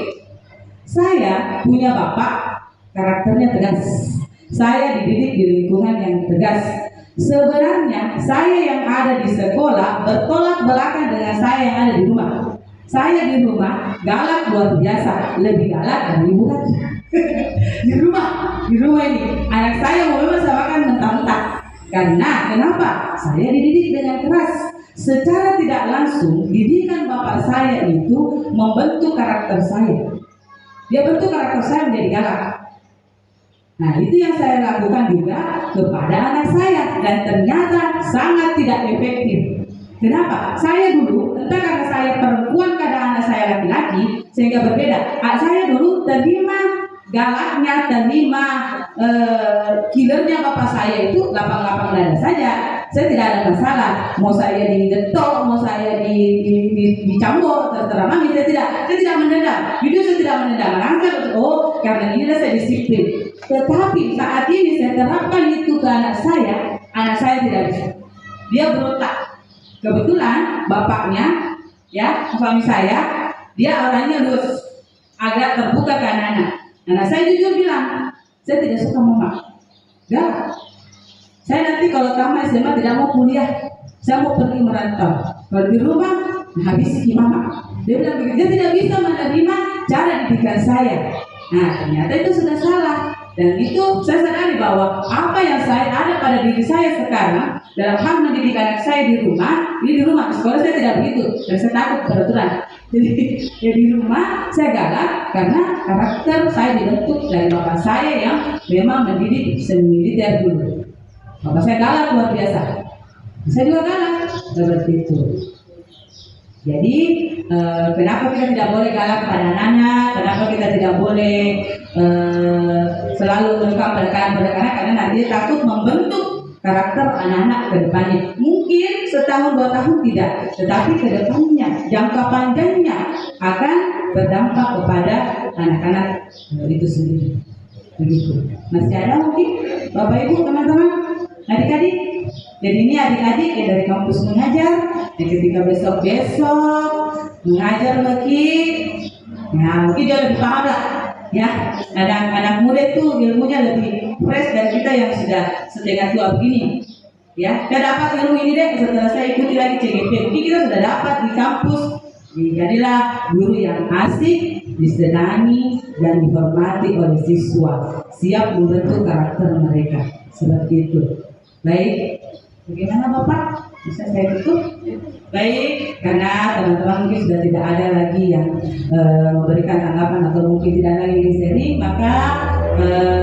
Saya punya bapak, karakternya tegas. Saya dididik di lingkungan yang tegas. Sebenarnya saya yang ada di sekolah bertolak belakang dengan saya yang ada di rumah. Saya di rumah galak luar biasa, lebih galak dari ibu lagi. di rumah ini anak saya mau samakan mentah-mentah. Karena kenapa? Saya dididik dengan keras. Secara tidak langsung didikan bapak saya itu membentuk karakter saya. Dia bentuk karakter saya menjadi galak. Nah, itu yang saya lakukan juga kepada anak saya dan ternyata sangat tidak efektif. Kenapa? Saya dulu, entah karena saya perempuan karena anak saya laki-laki sehingga berbeda. Saya dulu terima galaknya, terima killernya bapak saya itu lapang-lapang dada saja. Saya tidak ada masalah. Mau saya digetok, mau saya dicambuk, terserah mami. Saya tidak mendendam. Jujur saya tidak mendendam. Langsung karena ini saya disiplin. Tetapi saat ini saya terapkan itu ke anak saya tidak bisa. Dia berontak. Kebetulan bapaknya, ya suami saya, dia orangnya luas, agak terbuka ke anak-anak. Anak saya jujur bilang, saya tidak suka mama. Enggak. Saya nanti kalau tamat SMA tidak mau kuliah, saya mau pergi merantau. Kalau di rumah, habisi mama. Dia bilang begitu, dia tidak bisa menerima cara didikan saya. Nah, ternyata itu sudah salah. Dan itu saya sadari bahwa apa yang saya ada pada diri saya sekarang dalam hal mendidik anak saya di rumah, ini di rumah, di sekolah saya tidak begitu, dan saya takut peraturan. Jadi ya di rumah saya galak karena karakter saya dibentuk dari bapak saya yang memang mendidik seni militer dulu. Bapak saya galak luar biasa, saya juga galak seperti itu. Jadi kenapa kita tidak boleh galak kepada anak-anak? Kenapa kita tidak boleh selalu melakukan pendekatan-pendekatan? Karena nanti takut membentuk karakter anak-anak ke depannya. Mungkin setahun 2 tahun tidak, tetapi ke depannya jangka panjangnya akan berdampak kepada anak-anak itu sendiri. Begitu. Masih ada mungkin Bapak Ibu, teman-teman, adik-adik? Jadi ini adik-adik yang dari kampus mengajar, yang ketika besok-besok mengajar mungkin dia lebih paham lah. Ya, anak-anak muda itu ilmunya lebih fresh dari kita yang sudah setengah tua begini. Ya, saya dapat ilmu ini deh setelah saya ikuti lagi CGP. Mungkin kita sudah dapat di kampus. Jadilah guru yang asik, disenangi dan dihormati oleh siswa. Siap membentuk karakter mereka. Seperti itu. Baik, bagaimana Bapak? Bisa saya tutup? Baik, karena teman-teman mungkin sudah tidak ada lagi yang memberikan tanggapan atau mungkin tidak lagi di seri, maka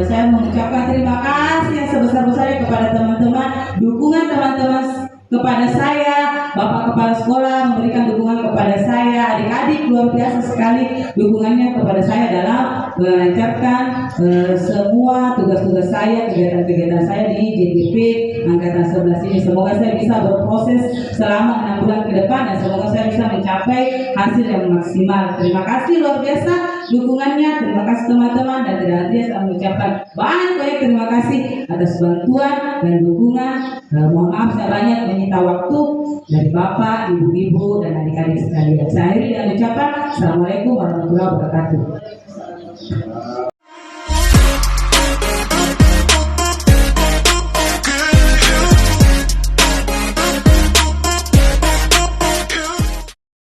saya mengucapkan terima kasih yang sebesar-besarnya kepada teman-teman, dukungan teman-teman kepada saya, Bapak Kepala Sekolah memberikan dukungan kepada saya, adik-adik luar biasa sekali dukungannya kepada saya dalam melancarkan semua tugas-tugas saya, kegiatan-kegiatan saya di JGP Angkatan 11 ini. Semoga saya bisa berproses selama 6 bulan ke depan dan semoga saya bisa mencapai hasil yang maksimal. Terima kasih luar biasa dukungannya, terima kasih teman-teman, dan tidak henti saya mengucapkan banyak terima kasih atas bantuan dan dukungan. Mohon maaf saya banyak menyita waktu dari Bapak, Ibu-ibu, dan adik-adik sekalian. Saya akhiri dengan ucapan Assalamualaikum warahmatullahi wabarakatuh.